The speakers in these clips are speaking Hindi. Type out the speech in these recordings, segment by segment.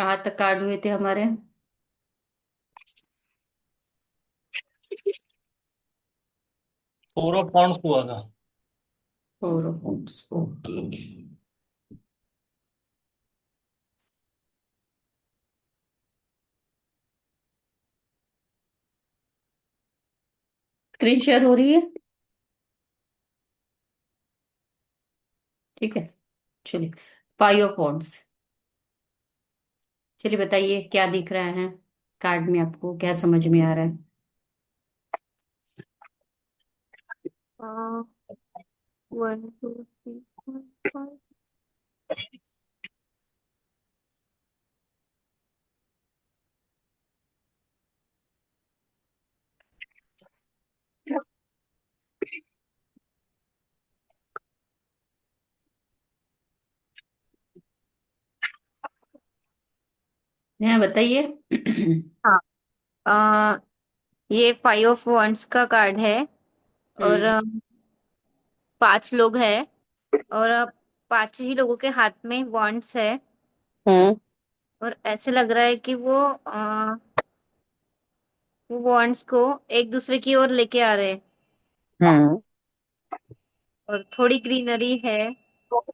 कहाँ तक कार्ड हुए थे हमारे? 4 ऑफ वांड्स हुआ था। Four of wands, okay. Screen share हो रही है? ठीक है, चलिए। Five of wands. चलिए बताइए क्या दिख रहा है कार्ड में, आपको क्या समझ में आ रहा है? 1 2 3 4 5। हाँ बताइए। हाँ। आ, ये 5 ऑफ 1 का कार्ड है। और हम्म। 5 लोग हैं। और पांच ही लोगों के हाथ में वॉन्ड्स है। हम्म। और ऐसे लग रहा है कि वो वॉन्ड्स को एक दूसरे की ओर लेके आ रहे हैं। हम्म। और थोड़ी ग्रीनरी है।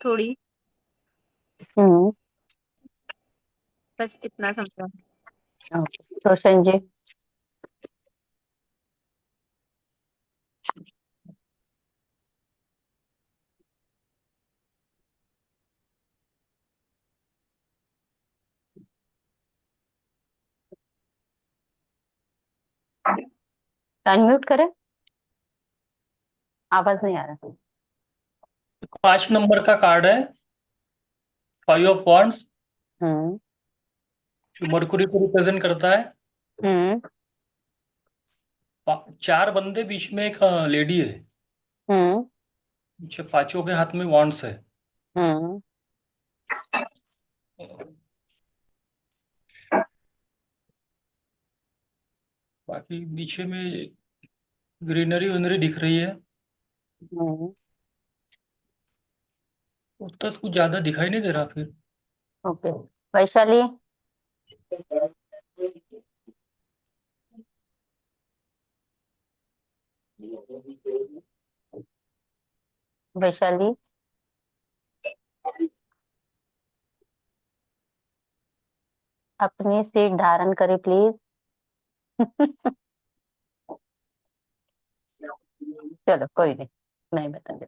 थोड़ी। हम्म। बस इतना समझा। रोशन जी। अनम्यूट करें, आवाज नहीं आ रहा। 5 नंबर का कार्ड है, 5 ऑफ वांड्स। हम्म। मरकुरी को रिप्रेजेंट करता है। हम्म। 4 बंदे, बीच में एक लेडी है। हम्म। पांचों के हाथ में वांड्स है। हम्म। बाकी नीचे में ग्रीनरी विनरी दिख रही है। हम्म। उतना तो कुछ ज्यादा दिखाई नहीं दे रहा फिर। ओके। वैशाली। वैशाली, अपनी सीट धारण करें प्लीज। चलो कोई नहीं, नहीं बताएंगे।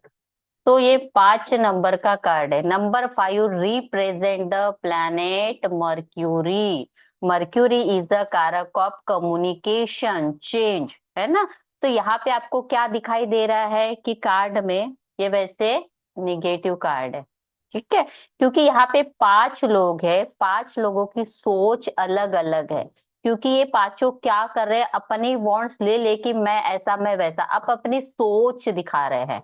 तो ये 5 नंबर का कार्ड है। Number 5 represent the planet mercury. Mercury is a कारक ऑफ कम्युनिकेशन चेंज, है ना। तो यहाँ पे आपको क्या दिखाई दे रहा है कि कार्ड में ये वैसे निगेटिव कार्ड है, ठीक है। क्योंकि यहाँ पे 5 लोग हैं, 5 लोगों की सोच अलग अलग है। क्योंकि ये पांचों क्या कर रहे हैं, अपने वांट्स ले लेके मैं ऐसा मैं वैसा, आप अपनी सोच दिखा रहे हैं,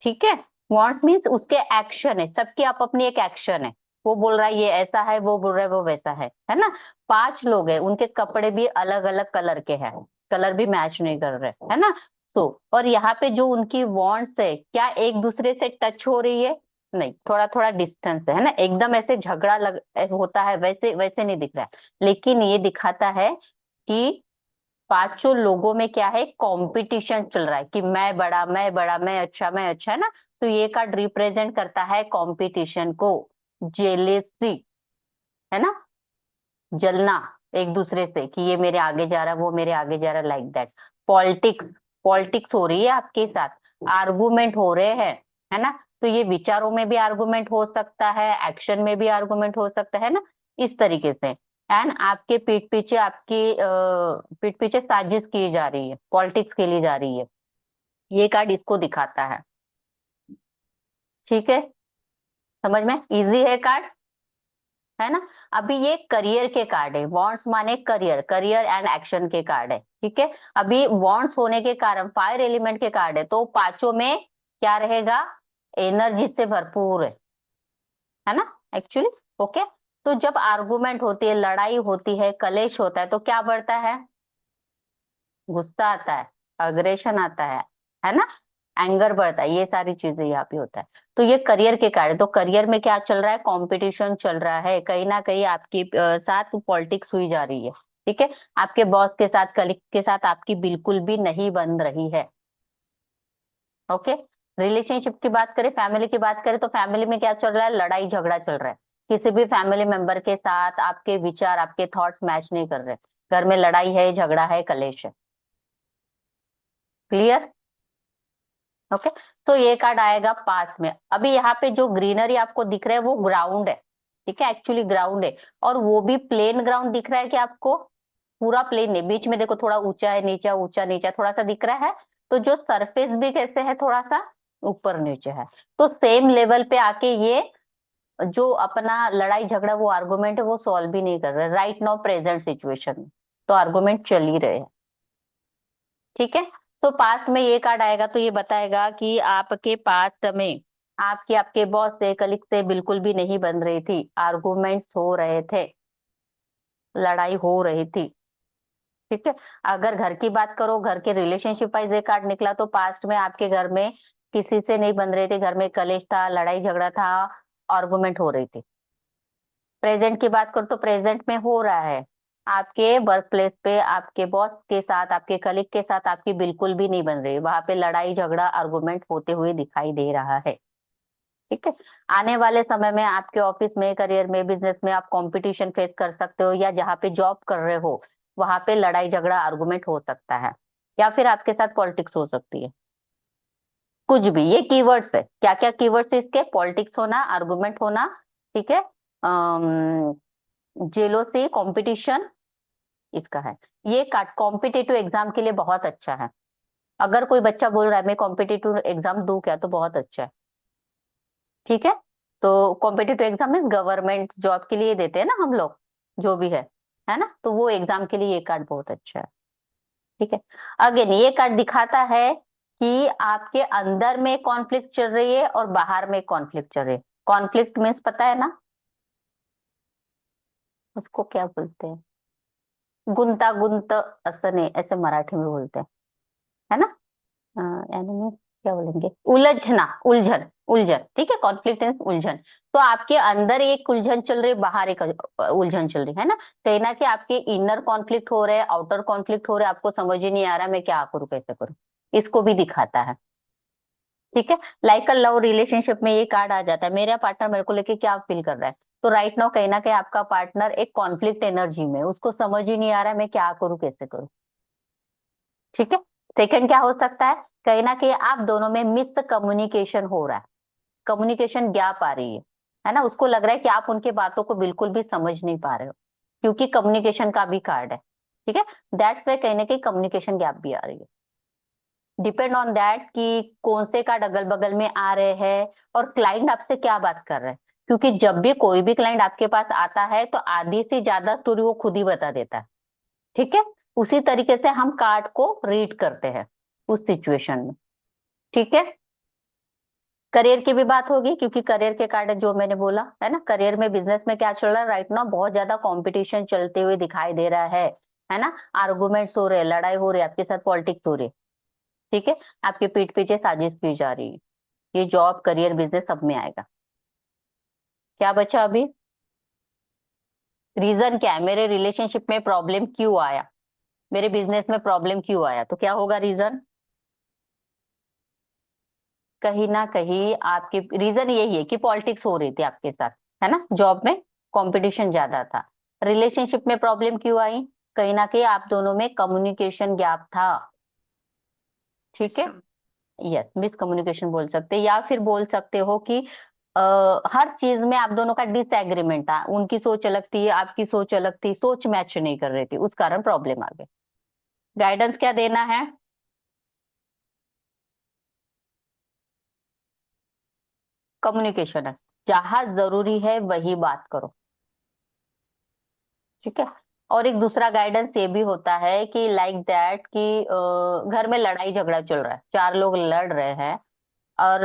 ठीक है। वांट्स मीन्स उसके एक्शन है, सबकी आप अपनी एक एक्शन है। वो बोल रहा है ये ऐसा है, वो बोल रहा है वो वैसा है ना। 5 लोग हैं, उनके कपड़े भी अलग अलग कलर के हैं, कलर भी मैच नहीं कर रहे, है ना। तो और यहाँ पे जो उनकी वांट्स है, क्या एक दूसरे से टच हो रही है? नहीं, थोड़ा थोड़ा डिस्टेंस है ना। एकदम ऐसे झगड़ा होता है वैसे वैसे नहीं दिख रहा है। लेकिन ये दिखाता है कि 5 लोगों में क्या है, कंपटीशन चल रहा है कि मैं बड़ा मैं बड़ा, मैं अच्छा, है ना। तो ये कार्ड रिप्रेजेंट करता है कंपटीशन को, जेलेसी, है ना। जलना एक दूसरे से कि ये मेरे आगे जा रहा है, वो मेरे आगे जा रहा है, लाइक दैट। पॉलिटिक्स, पॉलिटिक्स हो रही है आपके साथ, आर्गुमेंट हो रहे हैं, है ना। तो ये विचारों में भी आर्गुमेंट हो सकता है, एक्शन में भी आर्गुमेंट हो सकता है ना, इस तरीके से। एंड आपके पीठ पीछे आपकी पीठ पीछे साजिश की जा रही है, पॉलिटिक्स खेली जा रही है। ये कार्ड इसको दिखाता है, ठीक है। समझ में इजी है कार्ड, है ना। अभी ये करियर के कार्ड है, वॉन्ट्स माने करियर, करियर एंड एक्शन के कार्ड है, ठीक है। अभी वॉन्ट्स होने के कारण फायर एलिमेंट के कार्ड है, तो पांचों में क्या रहेगा, एनर्जी से भरपूर है ना, एक्चुअली। ओके। तो जब आर्गुमेंट होती है, लड़ाई होती है, कलेश होता है, तो क्या बढ़ता है, गुस्सा आता है, अग्रेशन आता है ना। एंगर बढ़ता है, ये सारी चीजें यहाँ पे होता है। तो ये करियर के कारण, तो करियर में क्या चल रहा है, कंपटीशन चल रहा है, कहीं ना कहीं आपकी साथ पॉलिटिक्स हुई जा रही है। ठीक है, आपके बॉस के साथ, कलीग के साथ आपकी बिल्कुल भी नहीं बन रही है। ओके। रिलेशनशिप की बात करें, फैमिली की बात करें, तो फैमिली में क्या चल रहा है, लड़ाई झगड़ा चल रहा है। किसी भी फैमिली मेंबर के साथ आपके विचार, आपके थॉट्स मैच नहीं कर रहे। घर में लड़ाई है, झगड़ा है, कलेश है। क्लियर? ओके। तो ये कार्ड आएगा पास में। अभी यहाँ पे जो ग्रीनरी आपको दिख रहा है वो ग्राउंड है। ठीक है, एक्चुअली ग्राउंड है, और वो भी प्लेन ग्राउंड दिख रहा है कि आपको, पूरा प्लेन नहीं, बीच में देखो थोड़ा ऊंचा है, नीचा ऊंचा नीचा थोड़ा सा दिख रहा है। तो जो सरफेस भी कैसे है, थोड़ा सा ऊपर नीचे है। तो सेम लेवल पे आके ये जो अपना लड़ाई झगड़ा, वो आर्गुमेंट है, वो सॉल्व भी नहीं कर रहे राइट नाउ प्रेजेंट सिचुएशन में। तो आर्गुमेंट चल ही रहे हैं। ठीक है। तो पास्ट में ये कार्ड आएगा तो ये बताएगा कि आपके पास्ट में आपकी, आपके बॉस से, कलीग से बिल्कुल भी नहीं बन रही थी, आर्गुमेंट्स हो रहे थे, लड़ाई हो रही थी। ठीक है। अगर घर की बात करो, घर के रिलेशनशिप वाइज ये कार्ड निकला, तो पास्ट में आपके घर में किसी से नहीं बन रहे थे, घर में कलेश था, लड़ाई झगड़ा था, आर्गुमेंट हो रही थी। प्रेजेंट की बात करो तो प्रेजेंट में हो रहा है, आपके वर्क प्लेस पे आपके बॉस के साथ, आपके कलीग के साथ आपकी बिल्कुल भी नहीं बन रही, वहां पे लड़ाई झगड़ा आर्गुमेंट होते हुए दिखाई दे रहा है। ठीक है। आने वाले समय में आपके ऑफिस में, करियर में, बिजनेस में आप कंपटीशन फेस कर सकते हो, या जहाँ पे जॉब कर रहे हो वहां पे लड़ाई झगड़ा आर्गुमेंट हो सकता है, या फिर आपके साथ पॉलिटिक्स हो सकती है। कुछ भी, ये कीवर्ड्स है। क्या क्या कीवर्ड्स है इसके, पॉलिटिक्स होना, आर्गुमेंट होना, ठीक है, जेलोसी, कंपटीशन, इसका है। ये कॉम्पिटिटिव एग्जाम के लिए बहुत अच्छा है। अगर कोई बच्चा बोल रहा है मैं कॉम्पिटिटिव एग्जाम दूं क्या, तो बहुत अच्छा है। ठीक है। तो कॉम्पिटिटिव एग्जाम में गवर्नमेंट जॉब के लिए देते हैं ना हम लोग, जो भी है ना, तो वो एग्जाम के लिए ये कार्ड बहुत अच्छा है। ठीक है। अगेन ये कार्ड दिखाता है कि आपके अंदर में कॉन्फ्लिक्ट चल रही है और बाहर में कॉन्फ्लिक्ट चल रही है। कॉन्फ्लिक्ट मीन्स पता है ना, उसको क्या बोलते हैं, गुंता असं नहीं, ऐसे मराठी में बोलते हैं, है ना। यानी means क्या बोलेंगे, उलझना, उलझन, उलझन। ठीक है, कॉन्फ्लिक्ट मीन्स उलझन। तो आपके अंदर एक उलझन चल रही है, बाहर एक उलझन चल रही है ना। कहीं ना कि आपके इनर कॉन्फ्लिक्ट हो रहे हैं, आउटर कॉन्फ्लिक्ट हो रहे हैं, आपको समझ ही नहीं आ रहा मैं क्या करूं, कैसे करूं, इसको भी दिखाता है। ठीक है। लाइक अ लव रिलेशनशिप में ये कार्ड आ जाता है, मेरा पार्टनर मेरे को लेके क्या फील कर रहा है। तो राइट नाउ कहीं ना कहीं आपका पार्टनर एक कॉन्फ्लिक्ट एनर्जी में, उसको समझ ही नहीं आ रहा है मैं क्या करूं, कैसे करूं। ठीक है। सेकंड क्या हो सकता है, कहीं ना कहीं आप दोनों में मिस कम्युनिकेशन हो रहा है, कम्युनिकेशन गैप आ रही है ना, उसको लग रहा है कि आप उनके बातों को बिल्कुल भी समझ नहीं पा रहे हो, क्योंकि कम्युनिकेशन का भी कार्ड है। ठीक है। दैट्स वाई कहीं ना कहीं कम्युनिकेशन गैप भी आ रही है। डिपेंड ऑन दैट कि कौन से कार्ड अगल बगल में आ रहे हैं, और क्लाइंट आपसे क्या बात कर रहे हैं। क्योंकि जब भी कोई भी क्लाइंट आपके पास आता है तो आधी से ज्यादा स्टोरी वो खुद ही बता देता है। ठीक है। उसी तरीके से हम कार्ड को रीड करते हैं उस सिचुएशन में। ठीक है। करियर की भी बात होगी, क्योंकि करियर के कार्ड जो मैंने बोला है ना, करियर में, बिजनेस में क्या चल रहा है राइट नाउ, बहुत ज्यादा कंपटीशन चलते हुए दिखाई दे रहा है ना। आर्गुमेंट्स हो रहे हैं, लड़ाई हो रही है, आपके साथ पॉलिटिक्स हो रही है। ठीक है। आपके पीठ पीछे साजिश की जा रही है। ये जॉब, करियर, बिजनेस सब में आएगा। क्या बचा अभी, रीजन क्या है, मेरे रिलेशनशिप में प्रॉब्लम क्यों आया, मेरे बिजनेस में प्रॉब्लम क्यों आया, तो क्या होगा रीजन, कहीं ना कहीं आपके रीजन यही है कि पॉलिटिक्स हो रही थी आपके साथ, है ना, जॉब में कंपटीशन ज्यादा था। रिलेशनशिप में प्रॉब्लम क्यों आई, कहीं ना कहीं आप दोनों में कम्युनिकेशन गैप था। ठीक है। यस, मिसकम्युनिकेशन बोल सकते हैं, या फिर बोल सकते हो कि हर चीज में आप दोनों का डिसएग्रीमेंट था, उनकी सोच अलग थी, आपकी सोच अलग थी, सोच मैच नहीं कर रही थी, उस कारण प्रॉब्लम आ गई। गाइडेंस क्या देना है, कम्युनिकेशन है, जहां जरूरी है वही बात करो। ठीक है। और एक दूसरा गाइडेंस ये भी होता है कि लाइक दैट कि घर में लड़ाई झगड़ा चल रहा है, चार लोग लड़ रहे हैं, और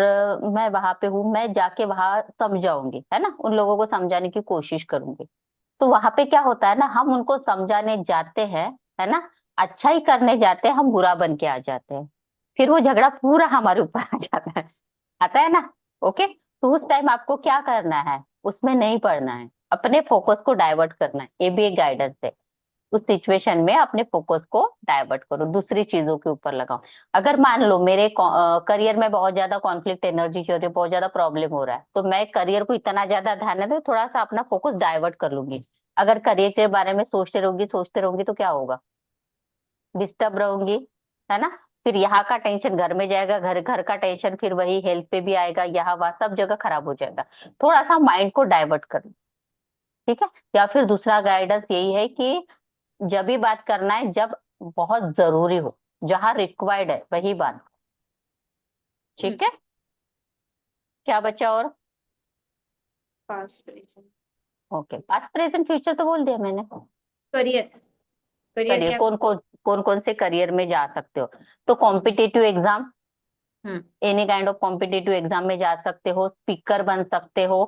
मैं वहां पे हूँ, मैं जाके वहां समझाऊंगी, है ना, उन लोगों को समझाने की कोशिश करूंगी। तो वहां पे क्या होता है ना, हम उनको समझाने जाते हैं, है ना, अच्छा ही करने जाते हैं, हम बुरा बन के आ जाते हैं। फिर वो झगड़ा पूरा हमारे ऊपर आ जाता है, आता है ना। ओके, तो उस टाइम आपको क्या करना है, उसमें नहीं पढ़ना है, अपने फोकस को डाइवर्ट करना है, ये भी एक गाइडेंस है। उस सिचुएशन में अपने फोकस को डाइवर्ट करो, दूसरी चीजों के ऊपर लगाओ। अगर मान लो मेरे करियर में बहुत ज्यादा कॉन्फ्लिक्ट एनर्जी चल रही है, बहुत ज्यादा प्रॉब्लम हो रहा है, तो मैं करियर को इतना ज्यादा ध्यान नहीं दूं, थोड़ा सा अपना फोकस डाइवर्ट कर लूंगी। अगर करियर के बारे में सोचते रहूंगी तो क्या होगा, डिस्टर्ब रहूंगी, है ना। फिर यहाँ का टेंशन घर में जाएगा, घर घर का टेंशन फिर वही हेल्थ पे भी आएगा, यहाँ वहाँ सब जगह खराब हो जाएगा। थोड़ा सा माइंड को डाइवर्ट कर लो, ठीक है। या फिर दूसरा गाइडेंस यही है कि जब भी बात करना है जब बहुत जरूरी हो, जहां रिक्वायर्ड है वही बात, ठीक है। क्या बचा और? Past present. Okay, past present future तो बोल दिया मैंने। करियर। करियर करियर क्या? कौन से करियर में जा सकते हो, तो competitive exam, hmm. Any kind of competitive exam में जा सकते हो, स्पीकर बन सकते हो,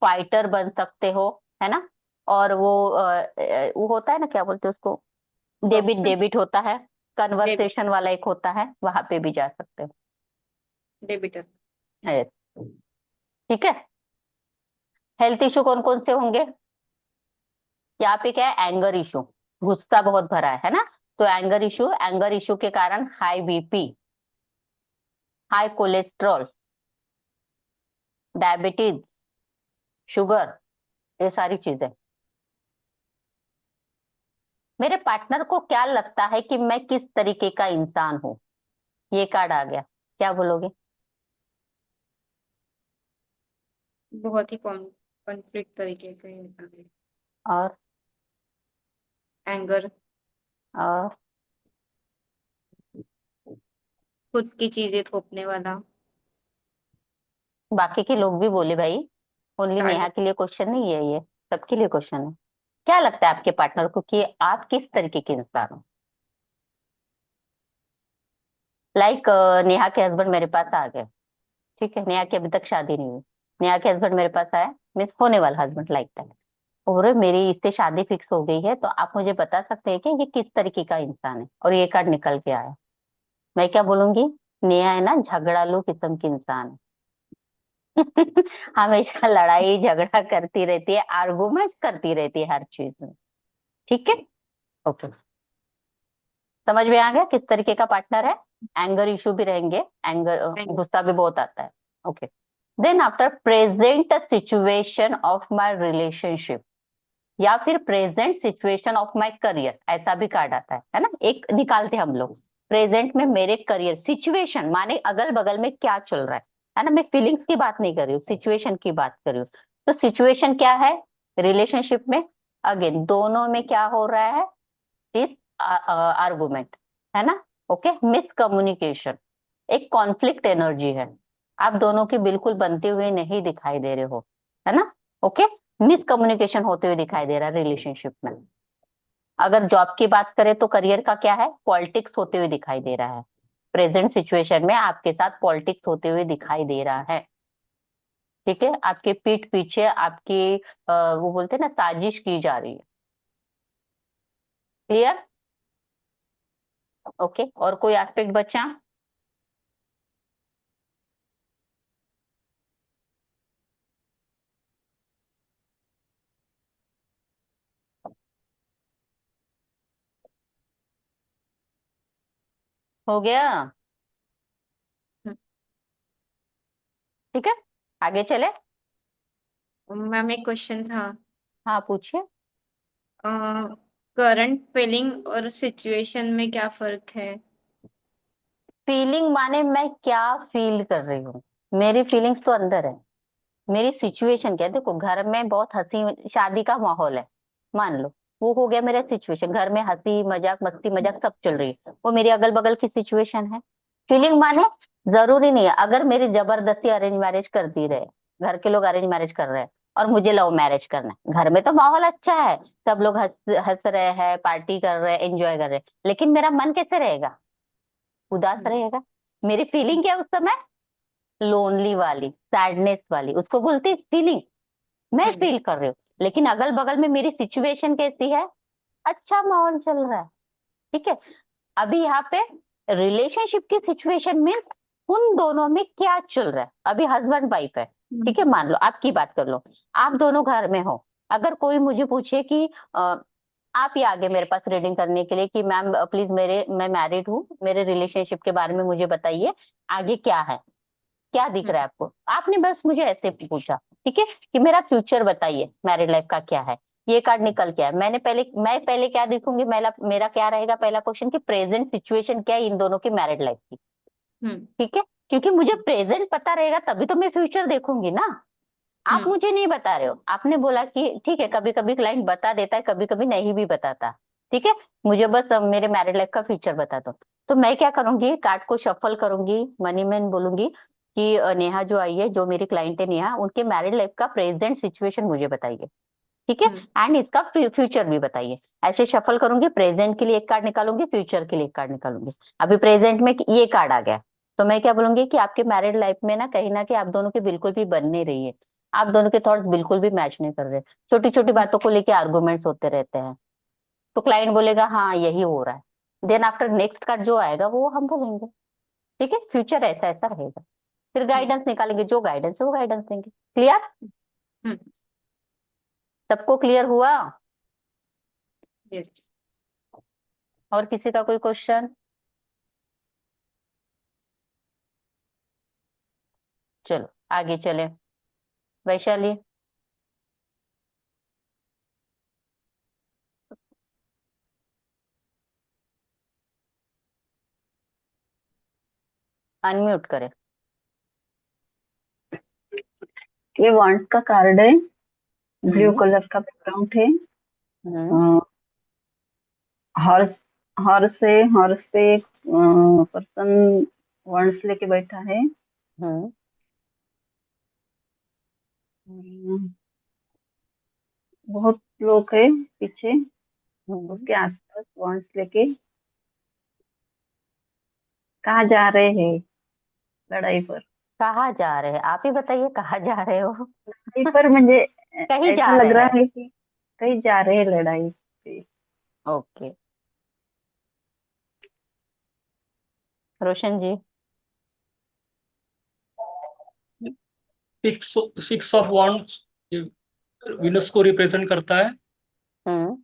फाइटर बन सकते हो, है ना। और वो होता है ना, क्या बोलते हैं उसको, डेबिट बॉक्सर। डेबिट होता है, डेबिट। कन्वर्सेशन वाला एक होता है, वहां पे भी जा सकते हो। डेबिटर। Yes, ठीक है। हेल्थ इशू कौन कौन से होंगे, यहाँ पे क्या है, एंगर इशू, गुस्सा बहुत भरा है ना। तो एंगर इशू के कारण high BP, high cholesterol, diabetes, sugar, ये सारी चीजें। मेरे पार्टनर को क्या लगता है कि मैं किस तरीके का इंसान हूँ, ये कार्ड आ गया, क्या बोलोगे? बहुत ही कॉन्फ्लिक्ट तरीके का इंसान है। और एंगर। और खुद की चीजें थोपने वाला। बाकी के लोग भी बोले भाई, ओनली नेहा टारगेट। के लिए क्वेश्चन नहीं है ये, सबके लिए क्वेश्चन है। क्या लगता है आपके पार्टनर को कि आप किस तरीके के इंसान हो? लाइक नेहा के हस्बैंड मेरे पास आ गए, ठीक है, नेहा की अभी तक शादी नहीं हुई, नेहा के हस्बैंड मेरे पास आया, मीन्स होने वाला हस्बैंड लाइक दैट, और मेरी इससे शादी फिक्स हो गई है, तो आप मुझे बता सकते हैं कि ये किस तरीके का इंसान है, और ये कार्ड निकल के आया। मैं क्या बोलूंगी, नेहा है ना झगड़ालू किस्म की इंसान है। हमेशा लड़ाई झगड़ा करती रहती है, आर्गुमेंट करती रहती है हर चीज में, ठीक है। ओके, समझ में आ गया किस तरीके का पार्टनर है। एंगर इशू भी रहेंगे, एंगर एंगर। गुस्सा भी बहुत आता है। Okay, then after present situation of my relationship, या फिर present situation of my career, ऐसा भी कार्ड आता है ना, एक निकालते हम लोग। प्रेजेंट में मेरे करियर सिचुएशन माने अगल बगल में क्या चल रहा है ना, मैं फीलिंग्स की बात नहीं कर रही हूँ, सिचुएशन की बात कर रही हूँ। तो सिचुएशन क्या है, रिलेशनशिप में अगेन दोनों में क्या हो रहा है, इस आर्गुमेंट, है ना। ओके, मिसकम्युनिकेशन, एक कॉन्फ्लिक्ट एनर्जी है, आप दोनों की बिल्कुल बनते हुए नहीं दिखाई दे रहे हो, है ना। ओके, मिसकम्युनिकेशन होते हुए दिखाई दे रहा है रिलेशनशिप में। अगर जॉब की बात करें तो करियर का क्या है, पॉलिटिक्स होते हुए दिखाई दे रहा है, प्रेजेंट सिचुएशन में आपके साथ पॉलिटिक्स होते हुए दिखाई दे रहा है, ठीक है। आपके पीठ पीछे आपकी वो बोलते हैं ना, साजिश की जा रही है, क्लियर। ओके, और कोई एस्पेक्ट बचा? हो गया, ठीक है, आगे चले। मैम एक क्वेश्चन था। हाँ पूछिए। करंट फीलिंग और सिचुएशन में क्या फर्क है? फीलिंग माने मैं क्या फील कर रही हूँ, मेरी फीलिंग्स तो अंदर है, मेरी सिचुएशन क्या है, देखो घर में बहुत हंसी शादी का माहौल है, मान लो, वो हो गया मेरा सिचुएशन, घर में हंसी मजाक मस्ती मजाक सब चल रही है, वो मेरी अगल बगल की सिचुएशन है। फीलिंग माने जरूरी नहीं है, अगर मेरी जबरदस्ती अरेंज मैरिज कर दी रहे, घर के लोग अरेंज मैरिज कर रहे हैं और मुझे लव मैरिज करना है, घर में तो माहौल अच्छा है, सब लोग हंस हंस रहे हैं, पार्टी कर रहे हैं, एंजॉय कर रहे हैं, लेकिन मेरा मन कैसे रहेगा, उदास हम्म। रहेगा। मेरी फीलिंग क्या है उस समय, लोनली वाली, सैडनेस वाली, उसको बोलती फीलिंग, मैं हम्म। फील कर रही हूँ। लेकिन अगल बगल में मेरी सिचुएशन कैसी है, अच्छा माहौल चल रहा है, ठीक है। अभी यहाँ पे रिलेशनशिप की सिचुएशन मीन्स उन दोनों में क्या चल रहा है। अभी हस्बैंड वाइफ है, ठीक है, मान लो आपकी बात कर लो, आप दोनों घर में हो। अगर कोई मुझे पूछे कि आप ही आगे मेरे पास रीडिंग करने के लिए कि मैम प्लीज मैं मैरिड हूँ, मेरे रिलेशनशिप के बारे में मुझे बताइए, आगे क्या है, क्या दिख रहा है आपको, आपने बस मुझे ऐसे पूछा, ठीक है, कि मेरा फ्यूचर बताइए, मैरिड लाइफ का क्या है। ये कार्ड निकल के आया। मैं पहले क्या देखूंगी, मेरा क्या रहेगा पहला क्वेश्चन, कि प्रेजेंट सिचुएशन क्या है इन दोनों की मैरिड लाइफ की, ठीक है, क्योंकि मुझे प्रेजेंट पता रहेगा तभी तो मैं फ्यूचर देखूंगी ना। आप मुझे नहीं बता रहे हो, आपने बोला कि ठीक है, कभी कभी क्लाइंट बता देता है, कभी कभी नहीं भी बताता, ठीक है, मुझे बस मेरे मैरिड लाइफ का फ्यूचर बता दो। तो मैं क्या करूंगी, कार्ड को शफल करूंगी, मनी मैन बोलूंगी कि नेहा जो आई है, जो मेरी क्लाइंट है नेहा, उनके मैरिड लाइफ का प्रेजेंट सिचुएशन मुझे बताइए, ठीक है, एंड इसका फ्यूचर भी बताइए। ऐसे शफल करूंगी, प्रेजेंट के लिए एक कार्ड निकालूंगी, फ्यूचर के लिए एक कार्ड निकालूंगी। अभी प्रेजेंट में ये कार्ड आ गया, तो मैं क्या बोलूंगी कि आपके मैरिड लाइफ में ना कहीं आप दोनों की बिल्कुल भी बन नहीं रही है, आप दोनों के थॉट्स बिल्कुल भी मैच नहीं कर रहे, छोटी छोटी बातों को लेके आर्गुमेंट्स होते रहते हैं। तो क्लाइंट बोलेगा हाँ यही हो रहा है, देन आफ्टर नेक्स्ट कार्ड जो आएगा वो हम बोलेंगे, ठीक है, फ्यूचर ऐसा ऐसा रहेगा, फिर गाइडेंस निकालेंगे, जो गाइडेंस है वो गाइडेंस देंगे। क्लियर? सबको क्लियर हुआ? यस। और किसी का कोई क्वेश्चन? चलो आगे चले। वैशाली, अनम्यूट करे। ये वांड्स का कार्ड है, ब्लू हम्म कलर का बैकग्राउंड है। हम्म हॉर्स हॉर्स पे एक पर्सन वांड्स लेके बैठा है। हम्म अम, बहुत लोग है पीछे हम्म। उसके आसपास वांड्स लेके। कहाँ जा रहे हैं लड़ाई पर? कहाँ जा रहे हैं आप ही बताइए, कहाँ जा रहे हो? लड़ाई पर मुझे कहीं ऐसा जा लग रहे रहा हैं। है कि कहीं जा रहे हैं लड़ाई पे। Okay, Roshan ji. Six six of wands Venus को रिप्रेजेंट करता है। हम्म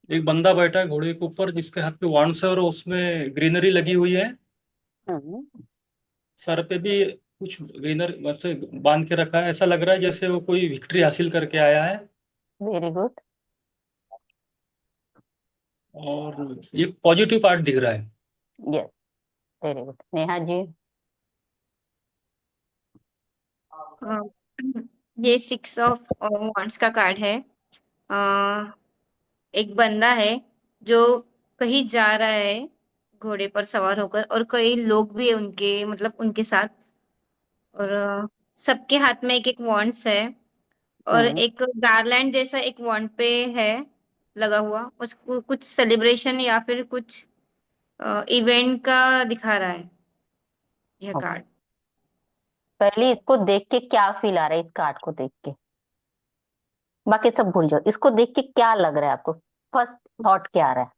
एक बंदा बैठा है घोड़े के ऊपर, जिसके हाथ पे वॉन्ड्स है और उसमें ग्रीनरी लगी हुई है। हम्म सर पे भी कुछ ग्रीनर वैसे बांध के रखा है, ऐसा लग रहा है जैसे वो कोई विक्ट्री हासिल करके आया है। Very good. और एक पॉजिटिव पार्ट दिख रहा है। Yes, very good. Neha ji. अ, ये 6 ऑफ wands का कार्ड है। अ, एक बंदा है जो कहीं जा रहा है घोड़े पर सवार होकर, और कई लोग भी है उनके, मतलब उनके साथ। और सबके हाथ में एक एक wands है, और हम्म एक गार्लैंड जैसा एक वॉन्ड पे है लगा हुआ, उसको कुछ सेलिब्रेशन या फिर कुछ इवेंट का दिखा रहा है यह ओके, कार्ड। पहले इसको देख के क्या फील आ रहा है, इस कार्ड को देख के, बाकी सब भूल जाओ, इसको देख के क्या लग रहा है आपको, फर्स्ट थॉट क्या आ रहा है?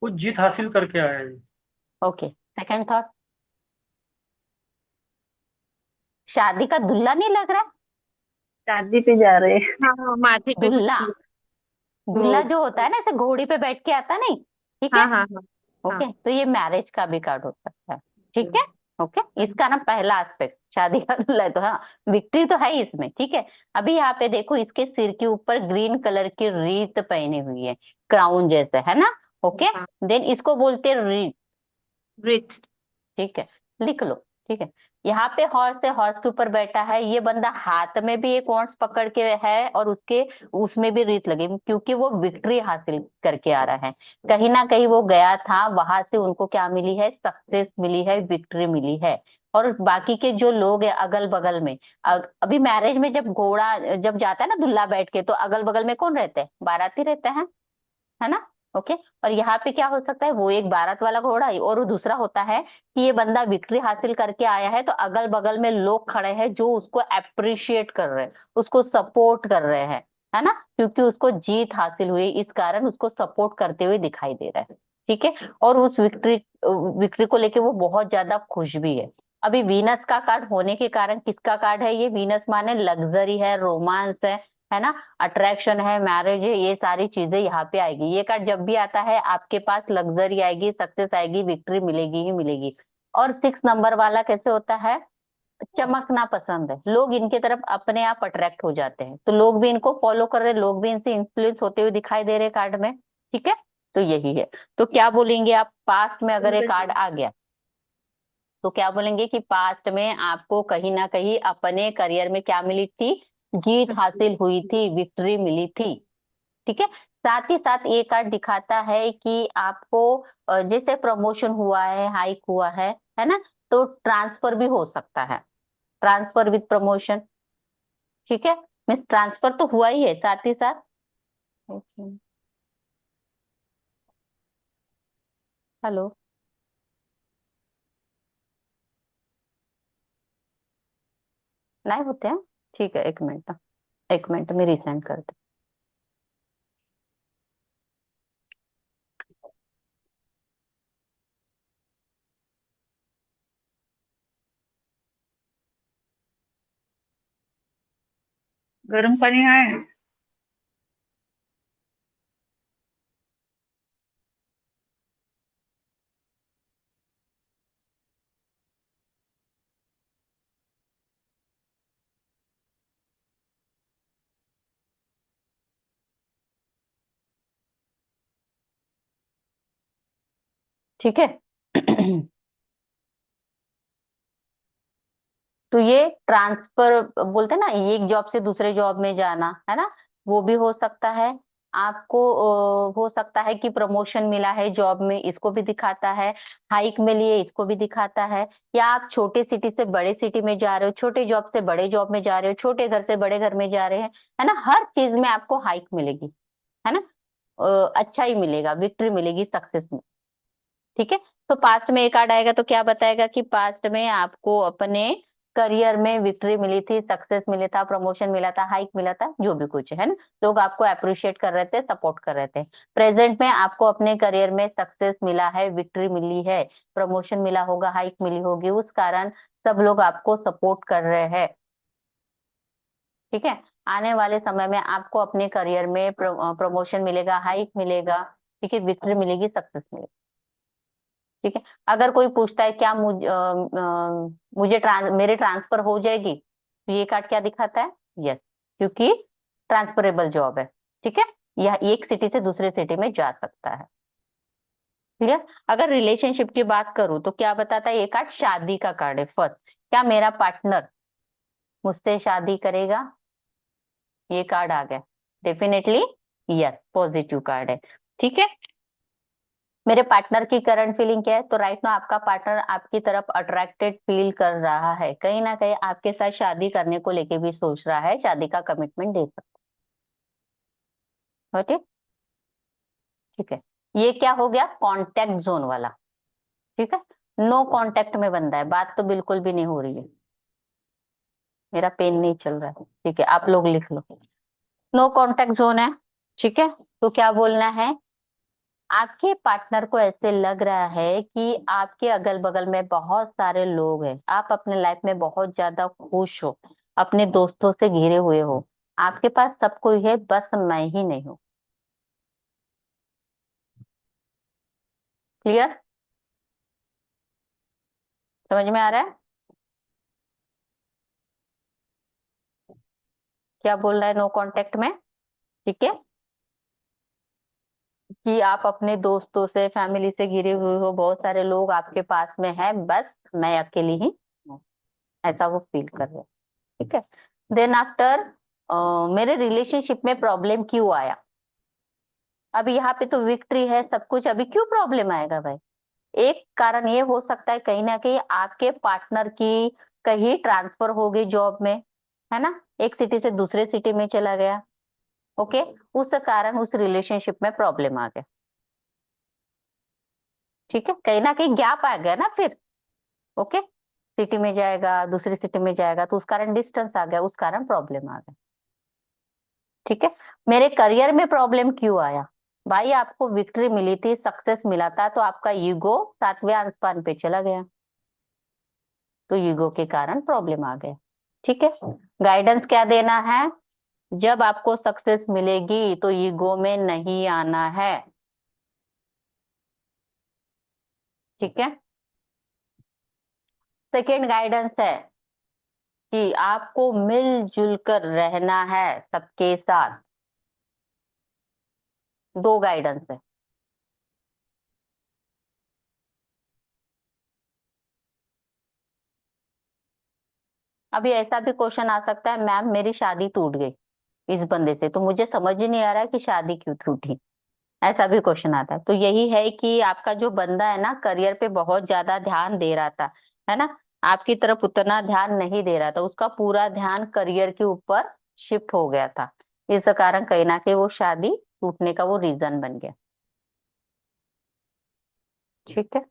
कुछ जीत हासिल करके आया है। Okay, second thought? शादी का दुल्ला नहीं लग रहा है? शादी पे जा रहे हैं। हाँ हाँ, माथे पे दुल्ला, कुछ वो। दुल्ला जो होता है ना ऐसे घोड़ी पे बैठ के आता नहीं, ठीक है, हाँ हाँ हाँ हाँ। ओके, तो ये मैरिज का भी कार्ड हो सकता है, ठीक है, ओके, इसका ना पहला एस्पेक्ट शादी का दूल्हा है, तो हाँ विक्ट्री तो है ही इसमें, ठीक है। अभी यहाँ पे देखो, इसके सिर के ऊपर ग्रीन कलर की रीत पहनी हुई है, क्राउन जैसे, है ना, ओके, हाँ, देन इसको बोलते हैं रीत, ब्रीथ। ठीक है, लिख लो, ठीक है। यहाँ पे हॉर्स है, हॉर्स के ऊपर बैठा है, ये बंदा हाथ में भी एक हॉर्स पकड़ के है, और उसके उसमें भी रीत लगी, क्योंकि वो विक्ट्री हासिल करके आ रहा है। कहीं ना कहीं वो गया था, वहां से उनको क्या मिली है, सक्सेस मिली है, विक्ट्री मिली है। और बाकी के जो लोग हैं अगल बगल में, अभी मैरिज में जब घोड़ा जब जाता है ना दूल्हा बैठ के, तो अगल बगल में कौन रहते हैं, बाराती रहते हैं, है ना, ओके। और यहाँ पे क्या हो सकता है, वो एक बारात वाला घोड़ा है, और वो दूसरा होता है कि ये बंदा विक्ट्री हासिल करके आया है, तो अगल बगल में लोग खड़े हैं जो उसको अप्रिशिएट कर रहे हैं, उसको सपोर्ट कर रहे हैं, है ना, क्योंकि उसको जीत हासिल हुई, इस कारण उसको सपोर्ट करते हुए दिखाई दे रहा है, ठीक है, और उस विक्ट्री विक्ट्री को लेके वो बहुत ज्यादा खुश भी है। अभी वीनस का कार्ड होने के कारण, किसका कार्ड है ये? वीनस माने लग्जरी है, रोमांस है ना, अट्रैक्शन है, मैरिज है, ये सारी चीजें यहाँ पे आएगी। ये कार्ड जब भी आता है आपके पास लग्जरी आएगी, सक्सेस आएगी, विक्ट्री मिलेगी ही मिलेगी। और 6 नंबर वाला कैसे होता है? चमकना पसंद है, लोग इनके तरफ अपने आप अट्रैक्ट हो जाते हैं, तो लोग भी इनको फॉलो कर रहे हैं, लोग भी इनसे इंफ्लुएंस होते हुए दिखाई दे रहे कार्ड में। ठीक है, तो यही है। तो क्या बोलेंगे आप पास्ट में अगर ये कार्ड आ गया, तो क्या बोलेंगे कि पास्ट में आपको कहीं ना कहीं अपने करियर में क्या मिली थी? जीत हासिल हुई थी, विक्ट्री मिली थी। ठीक है, साथ ही साथ ये कार्ड दिखाता है कि आपको जैसे प्रमोशन हुआ है, हाइक हुआ है ना, तो ट्रांसफर भी हो सकता है, ट्रांसफर विद प्रमोशन। ठीक है, मीन्स ट्रांसफर तो हुआ ही है साथ ही साथ। हेलो, नहीं होते हैं? ठीक है, 1 मिनट, 1 मिनट में रिसेंड कर दे। गर्म पानी है। ठीक है। तो ये ट्रांसफर बोलते हैं ना, ये एक जॉब से दूसरे जॉब में जाना, है ना, वो भी हो सकता है आपको। हो सकता है कि प्रमोशन मिला है जॉब में, इसको भी दिखाता है। हाइक मिली है, इसको भी दिखाता है। या आप छोटे सिटी से बड़े सिटी में जा रहे हो, छोटे जॉब से बड़े जॉब में जा रहे हो, छोटे घर से बड़े घर में जा रहे हैं, है ना, हर चीज में आपको हाइक मिलेगी, है ना, अच्छा ही मिलेगा, विक्ट्री मिलेगी, सक्सेस में। ठीक है, तो पास्ट में एक कार्ड आएगा तो क्या बताएगा कि पास्ट में आपको अपने करियर में विक्ट्री मिली थी, सक्सेस मिला था, प्रमोशन मिला था, हाइक मिला था, जो भी कुछ है ना, लोग आपको अप्रिशिएट कर रहे थे, सपोर्ट कर रहे थे। प्रेजेंट में आपको अपने करियर में सक्सेस मिला है, विक्ट्री मिली है, प्रमोशन मिला होगा, हाइक मिली होगी, उस कारण सब लोग आपको सपोर्ट कर रहे हैं। ठीक है, आने वाले समय में आपको अपने करियर में प्रमोशन मिलेगा, हाइक मिलेगा, ठीक है, विक्ट्री मिलेगी, सक्सेस मिलेगी। ठीक है, अगर कोई पूछता है क्या मुझे मेरे ट्रांसफर हो जाएगी, तो ये कार्ड क्या दिखाता है? यस, क्योंकि ट्रांसफरेबल जॉब है। ठीक है, यह एक सिटी से दूसरे सिटी में जा सकता है। क्लियर? अगर रिलेशनशिप की बात करूं तो क्या बताता है ये कार्ड? शादी का कार्ड है। फर्स्ट, क्या मेरा पार्टनर मुझसे शादी करेगा? ये कार्ड आ गया, डेफिनेटली यस, पॉजिटिव कार्ड है। ठीक है, मेरे पार्टनर की करंट फीलिंग क्या है? तो राइट नाउ आपका पार्टनर आपकी तरफ अट्रैक्टेड फील कर रहा है, कहीं ना कहीं आपके साथ शादी करने को लेके भी सोच रहा है, शादी का कमिटमेंट दे सकता है। ठीक, ठीक है, ये क्या हो गया? कांटेक्ट जोन वाला। ठीक है, नो कांटेक्ट में बंदा है, बात तो बिल्कुल भी नहीं हो रही है, मेरा पेन नहीं चल रहा है। ठीक है, आप लोग लिख लो, नो कांटेक्ट जोन है। ठीक है, तो क्या बोलना है? आपके पार्टनर को ऐसे लग रहा है कि आपके अगल बगल में बहुत सारे लोग हैं, आप अपने लाइफ में बहुत ज्यादा खुश हो, अपने दोस्तों से घिरे हुए हो, आपके पास सब कोई है, बस मैं ही नहीं हूँ। क्लियर? समझ में आ रहा है क्या बोल रहा है नो कांटेक्ट में? ठीक है, कि आप अपने दोस्तों से, फैमिली से घिरे हुए हो, बहुत सारे लोग आपके पास में हैं, बस मैं अकेली ही हूँ, ऐसा वो फील कर रहे हैं। ठीक है, देन आफ्टर मेरे रिलेशनशिप में प्रॉब्लम क्यों आया? अभी यहाँ पे तो विक्ट्री है, सब कुछ, अभी क्यों प्रॉब्लम आएगा भाई? एक कारण ये हो सकता है कहीं ना कहीं आपके पार्टनर की कहीं ट्रांसफर हो गई जॉब में, है ना, एक सिटी से दूसरे सिटी में चला गया। ओके, उस कारण उस रिलेशनशिप में प्रॉब्लम आ गया। ठीक है, कहीं ना कहीं गैप आ गया ना फिर। ओके, सिटी में जाएगा, दूसरी सिटी में जाएगा, तो उस कारण डिस्टेंस आ गया, उस कारण प्रॉब्लम आ गया। ठीक है, मेरे करियर में प्रॉब्लम क्यों आया? भाई आपको विक्ट्री मिली थी, सक्सेस मिला था, तो आपका ईगो 7वें आसमान पे चला गया, तो ईगो के कारण प्रॉब्लम आ गया। ठीक है, गाइडेंस क्या देना है? जब आपको सक्सेस मिलेगी तो ईगो में नहीं आना है। ठीक है, सेकेंड गाइडेंस है कि आपको मिलजुल कर रहना है सबके साथ। दो गाइडेंस है। अभी ऐसा भी क्वेश्चन आ सकता है, मैम मेरी शादी टूट गई इस बंदे से, तो मुझे समझ ही नहीं आ रहा है कि शादी क्यों टूटी। ऐसा भी क्वेश्चन आता है। तो यही है कि आपका जो बंदा है ना, करियर पे बहुत ज्यादा ध्यान दे रहा था, है ना, आपकी तरफ उतना ध्यान नहीं दे रहा था, उसका पूरा ध्यान करियर के ऊपर शिफ्ट हो गया था। इस कारण कहीं ना कहीं वो शादी टूटने का वो रीजन बन गया। ठीक है,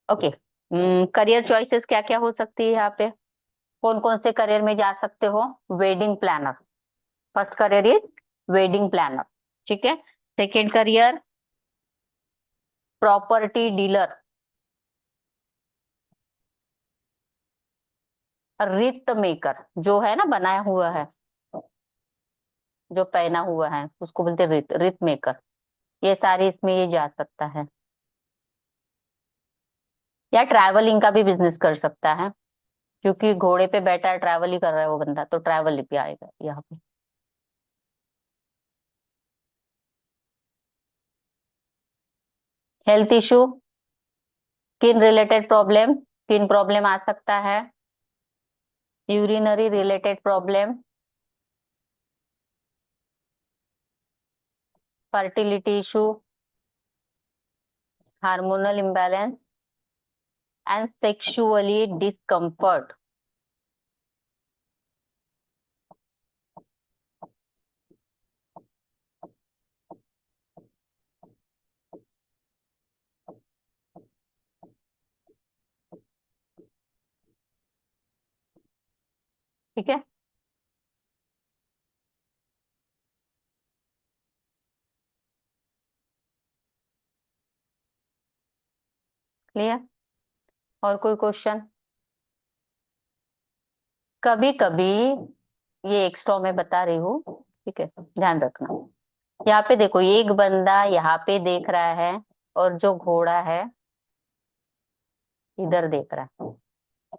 ओके। करियर चॉइसेस क्या क्या हो सकती है यहाँ पे? कौन कौन से करियर में जा सकते हो? Wedding planner, first career is wedding planner. ठीक है, second career property dealer, wreath maker, जो है ना बनाया हुआ है, जो पहना हुआ है उसको बोलते हैं रित, रित मेकर। ये सारे इसमें ये जा सकता है। या ट्रैवलिंग का भी बिजनेस कर सकता है, क्योंकि घोड़े पे बैठा ट्रैवल ही कर रहा है वो बंदा, तो ट्रैवल भी आएगा यहाँ पे। Health issue, skin related problem, skin problem आ सकता है। Urinary related problem, fertility issue, hormonal imbalance and sexually discomfort. ठीक है, क्लियर? और कोई क्वेश्चन? कभी कभी, ये एक्स्ट्रा मैं बता रही हूँ, ठीक है, ध्यान रखना। यहाँ पे देखो, एक बंदा यहाँ पे देख रहा है, और जो घोड़ा है इधर देख रहा है,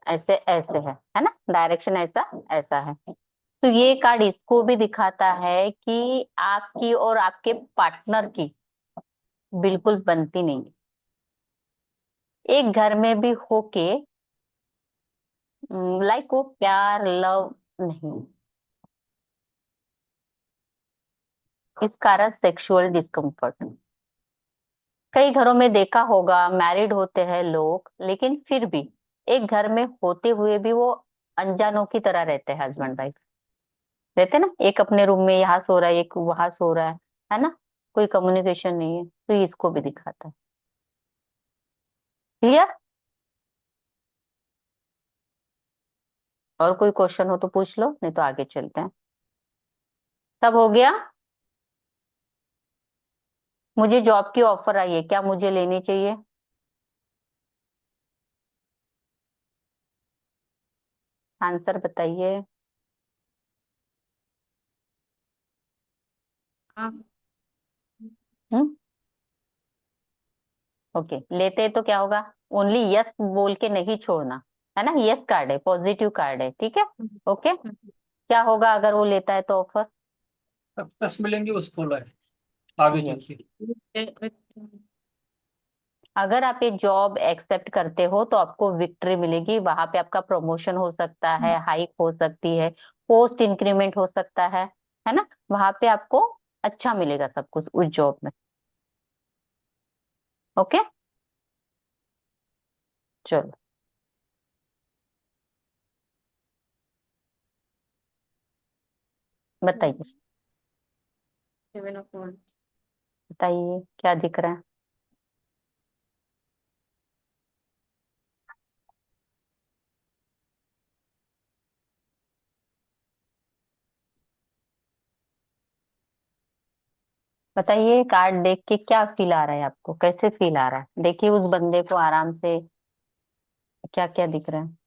ऐसे ऐसे है ना, डायरेक्शन ऐसा ऐसा है। तो ये कार्ड इसको भी दिखाता है कि आपकी और आपके पार्टनर की बिल्कुल बनती नहीं है। एक घर में भी होके लाइक वो प्यार लव नहीं, इस कारण सेक्सुअल डिस्कम्फर्ट। कई घरों में देखा होगा, मैरिड होते हैं लोग, लेकिन फिर भी एक घर में होते हुए भी वो अनजानों की तरह रहते हैं, हस्बैंड वाइफ रहते हैं ना, एक अपने रूम में यहाँ सो रहा है, एक वहां सो रहा है ना, कोई कम्युनिकेशन नहीं है, तो ये इसको भी दिखाता है। क्लियर? और कोई क्वेश्चन हो तो पूछ लो, नहीं तो आगे चलते हैं। सब हो गया? मुझे जॉब की ऑफर आई है, क्या मुझे लेनी चाहिए? आंसर बताइए। हाँ। हम्म, ओके, लेते हैं तो क्या होगा? ओनली यस बोल के नहीं छोड़ना, है ना, यस कार्ड है, पॉजिटिव कार्ड है, ठीक है। ओके, क्या होगा अगर वो लेता है तो ऑफर? सक्सेस मिलेंगे उसको लाए आगे चल यस, के। अगर आप ये जॉब एक्सेप्ट करते हो तो आपको विक्ट्री मिलेगी, वहां पे आपका प्रमोशन हो सकता है, हाइक हो सकती है, पोस्ट इंक्रीमेंट हो सकता है ना, वहां पे आपको अच्छा मिलेगा सब कुछ उस जॉब में। ओके, चलो बताइए, 7 of Wands। बताइए क्या दिख रहा है? बताइए कार्ड देख के क्या फील आ रहा है आपको, कैसे फील आ रहा है? देखिए उस बंदे को आराम से, क्या क्या दिख रहा है?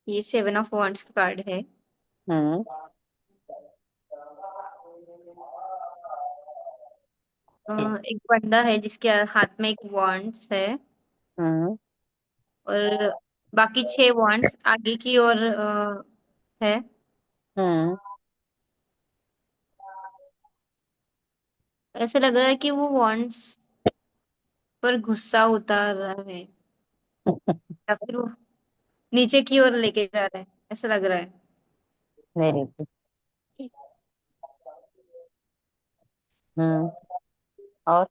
ये 7 ऑफ वॉन्ड्स का कार्ड है। हम्म। एक बंदा है जिसके हाथ में एक वॉन्ड्स है, हम्म। और बाकी 6 वॉन्ड्स आगे की ओर है। हम्म। ऐसा लग रहा है कि वो वॉन्ड्स पर गुस्सा उतार रहा है, या फिर वो नीचे की ओर लेके जा रहा है, ऐसा लग रहा है। Very good. हम्म। और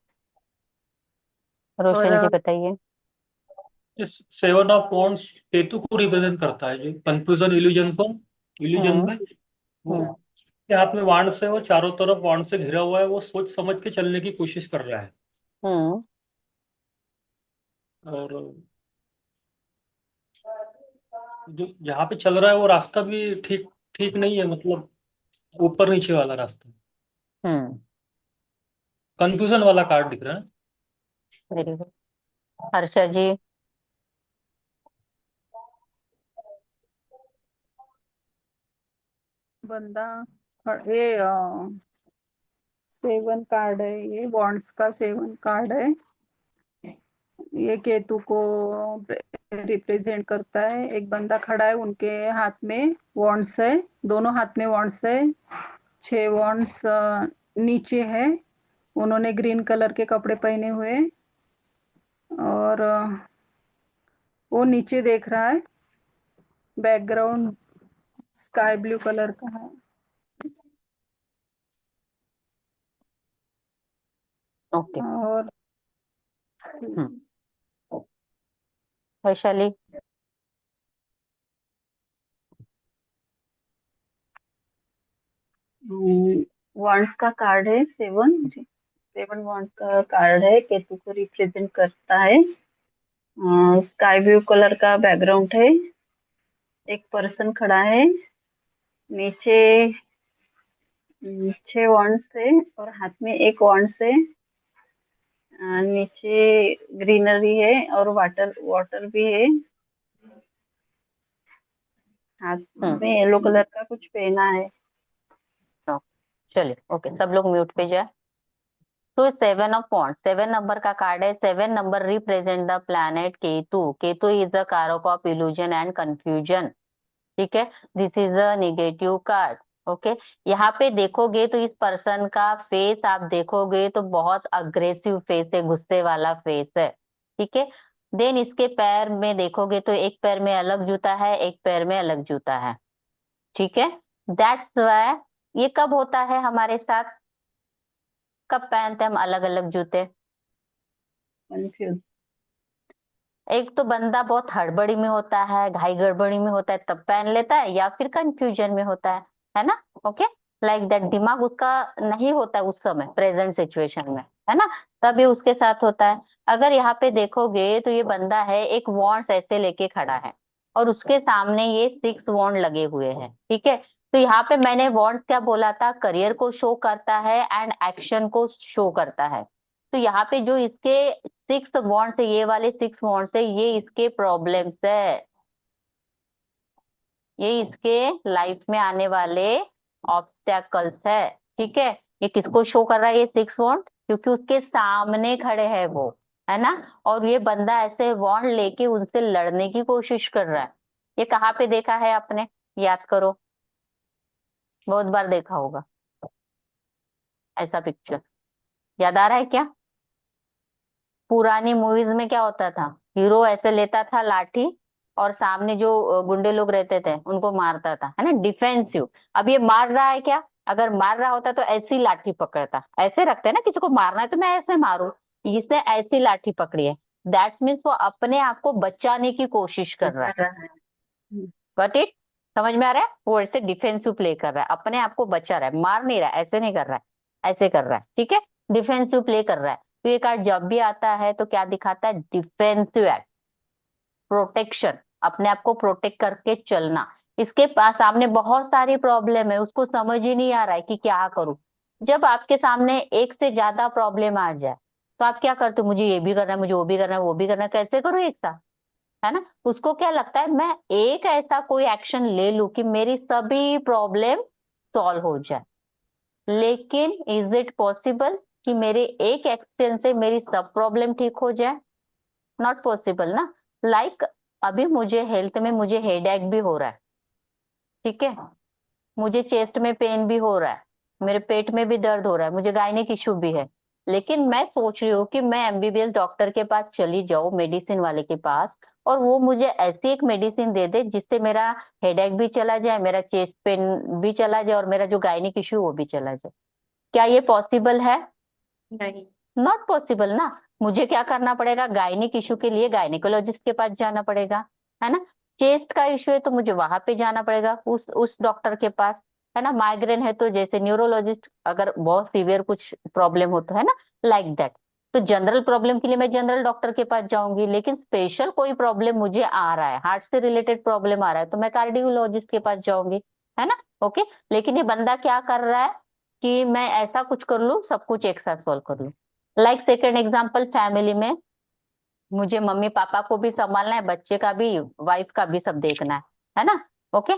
और रोशन जी बताइए। इस 7 ऑफ वॉन्ड्स केतु को रिप्रेजेंट करता है, जो कंफ्यूजन इल्यूजन को, इल्यूजन हम्म। में वो हम्म। के हाथ में वाण से, वो चारों तरफ वाण से घिरा हुआ है, वो सोच समझ के चलने की कोशिश कर रहा है। हम्म। और जो जहाँ पे चल रहा है वो रास्ता भी ठीक ठीक नहीं है, मतलब ऊपर नीचे वाला रास्ता, हम्म। कंफ्यूजन वाला कार्ड दिख रहा है। Very good. हर्षा जी। बंदा ये 7 कार्ड है, ये बॉन्ड्स का 7 कार्ड है। ये केतु को रिप्रेजेंट करता है। एक बंदा खड़ा है, उनके हाथ में वॉन्ड्स है, दोनों हाथ में वॉन्ड्स है। 6 वॉन्ड्स नीचे है। उन्होंने ग्रीन कलर के कपड़े पहने हुए, और वो नीचे देख रहा है। बैकग्राउंड स्काई ब्लू कलर का है। ओके। और हम्म। वैशाली। वॉन्ड्स का कार्ड है 7 वॉन्ड्स का कार्ड है, केतु को रिप्रेजेंट करता है। स्काई ब्लू कलर का बैकग्राउंड है। एक पर्सन खड़ा है। नीचे 6 वॉन्ड्स है, और हाथ में एक वॉन्ड्स है। नीचे ग्रीनरी है, और वाटर वाटर भी है। हाथ हम्म। में येलो कलर का कुछ पहना है। ओके, चलिए ओके, सब लोग म्यूट पे जाए। तो 7 ऑफ वॉन्ड्स 7 नंबर का कार्ड है। 7 number represent the planet Ketu. Ketu is the कारक ऑफ इल्यूजन एंड कंफ्यूजन। ठीक है, this is a negative card. Okay, यहाँ पे देखोगे तो इस पर्सन का फेस आप देखोगे तो बहुत अग्रेसिव फेस है, गुस्से वाला फेस है। ठीक है, देन इसके पैर में देखोगे तो एक पैर में अलग जूता है, एक पैर में अलग जूता है। ठीक है, दैट्स वाई ये कब होता है हमारे साथ, कब पहनते हैं हम अलग अलग जूते? कंफ्यूज। एक तो बंदा बहुत हड़बड़ी में होता है, घाई गड़बड़ी में होता है तब पहन लेता है, या फिर कंफ्यूजन में होता है ना? ओके, लाइक दैट, दिमाग उसका नहीं होता है उस समय प्रेजेंट सिचुएशन में, है ना? तब ये उसके साथ होता है। अगर यहाँ पे देखोगे तो ये बंदा है, एक वॉन्ड ऐसे लेके खड़ा है, और उसके सामने ये 6 वॉन्ड लगे हुए हैं। ठीक है, तो यहाँ पे मैंने वॉन्ड क्या बोला था, करियर को शो करता है एंड एक्शन को शो करता है। तो यहाँ पे जो इसके 6 वॉन्ट से, ये वाले 6 वॉन्ट से, ये इसके प्रॉब्लम्स है, ये इसके लाइफ में आने वाले ऑब्स्टेकल्स है। ठीक है, ये किसको शो कर रहा है ये 6 वॉन्ट? क्योंकि उसके सामने खड़े हैं वो, है ना? और ये बंदा ऐसे वॉन्ट लेके उनसे लड़ने की कोशिश कर रहा है। ये कहाँ पे देखा है आपने? याद करो, बहुत बार देखा होगा ऐसा पिक्चर। याद आ रहा है क्या? पुरानी मूवीज में क्या होता था, हीरो ऐसे लेता था लाठी, और सामने जो गुंडे लोग रहते थे उनको मारता था, है ना, डिफेंसिव। अब ये मार रहा है क्या? अगर मार रहा होता तो ऐसी लाठी पकड़ता, ऐसे रखते हैं ना, किसी को मारना है तो मैं ऐसे मारूं, इसने ऐसी लाठी पकड़ी है। दैट्स मीन्स वो अपने आप को बचाने की कोशिश कर रहा है। बचा रहा है। Got it? समझ में आ रहा है? वो ऐसे डिफेंसिव प्ले कर रहा है, अपने आप को बचा रहा है, मार नहीं रहा है, ऐसे नहीं कर रहा है, ऐसे कर रहा है। ठीक है, डिफेंसिव प्ले कर रहा है। तो ये कार्ड जब भी आता है तो क्या दिखाता है? डिफेंसिव एक्ट, प्रोटेक्शन, अपने आप को प्रोटेक्ट करके चलना। इसके पास सामने बहुत सारी प्रॉब्लम है, उसको समझ ही नहीं आ रहा है कि क्या करूं। जब आपके सामने एक से ज्यादा प्रॉब्लम आ जाए तो आप क्या करते हो, मुझे ये भी करना है, मुझे वो भी करना है, वो भी करना है, कैसे करूं एक साथ, है ना। उसको क्या लगता है मैं एक ऐसा कोई एक्शन ले लूं कि मेरी सभी प्रॉब्लम सॉल्व हो जाए। लेकिन इज इट पॉसिबल कि मेरे एक एक्शन से मेरी सब प्रॉब्लम ठीक हो जाए? नॉट पॉसिबल ना। लाइक अभी मुझे हेल्थ में मुझे हेडेक भी हो रहा है, ठीक है, मुझे चेस्ट में पेन भी हो रहा है, मेरे पेट में भी दर्द हो रहा है, मुझे गायनिक इशू भी है। लेकिन मैं सोच रही हूँ कि मैं एमबीबीएस डॉक्टर के पास चली जाऊँ, मेडिसिन वाले के पास, और वो मुझे ऐसी एक मेडिसिन दे दे जिससे मेरा हेडेक भी चला जाए, मेरा चेस्ट पेन भी चला जाए, और मेरा जो गायनिक इशू वो भी चला जाए। क्या ये पॉसिबल है? नहीं। नॉट पॉसिबल ना। मुझे क्या करना पड़ेगा, गायनिक इशू के लिए गायनिकोलॉजिस्ट के पास जाना पड़ेगा, है ना। चेस्ट का इशू है तो मुझे वहां पे जाना पड़ेगा उस डॉक्टर के पास, है ना। माइग्रेन है तो जैसे न्यूरोलॉजिस्ट, अगर बहुत सीवियर कुछ प्रॉब्लम हो तो, है ना, लाइक दैट। तो जनरल प्रॉब्लम के लिए मैं जनरल डॉक्टर के पास जाऊंगी, लेकिन स्पेशल कोई प्रॉब्लम मुझे आ रहा है, हार्ट से रिलेटेड प्रॉब्लम आ रहा है, तो मैं कार्डियोलॉजिस्ट के पास जाऊंगी, है ना। ओके। लेकिन ये बंदा क्या कर रहा है कि मैं ऐसा कुछ कर लूं, सब कुछ एक साथ सॉल्व कर लूं। लाइक सेकेंड एग्जाम्पल, फैमिली में मुझे मम्मी पापा को भी संभालना है, बच्चे का भी, वाइफ का भी, सब देखना है ना। ओके।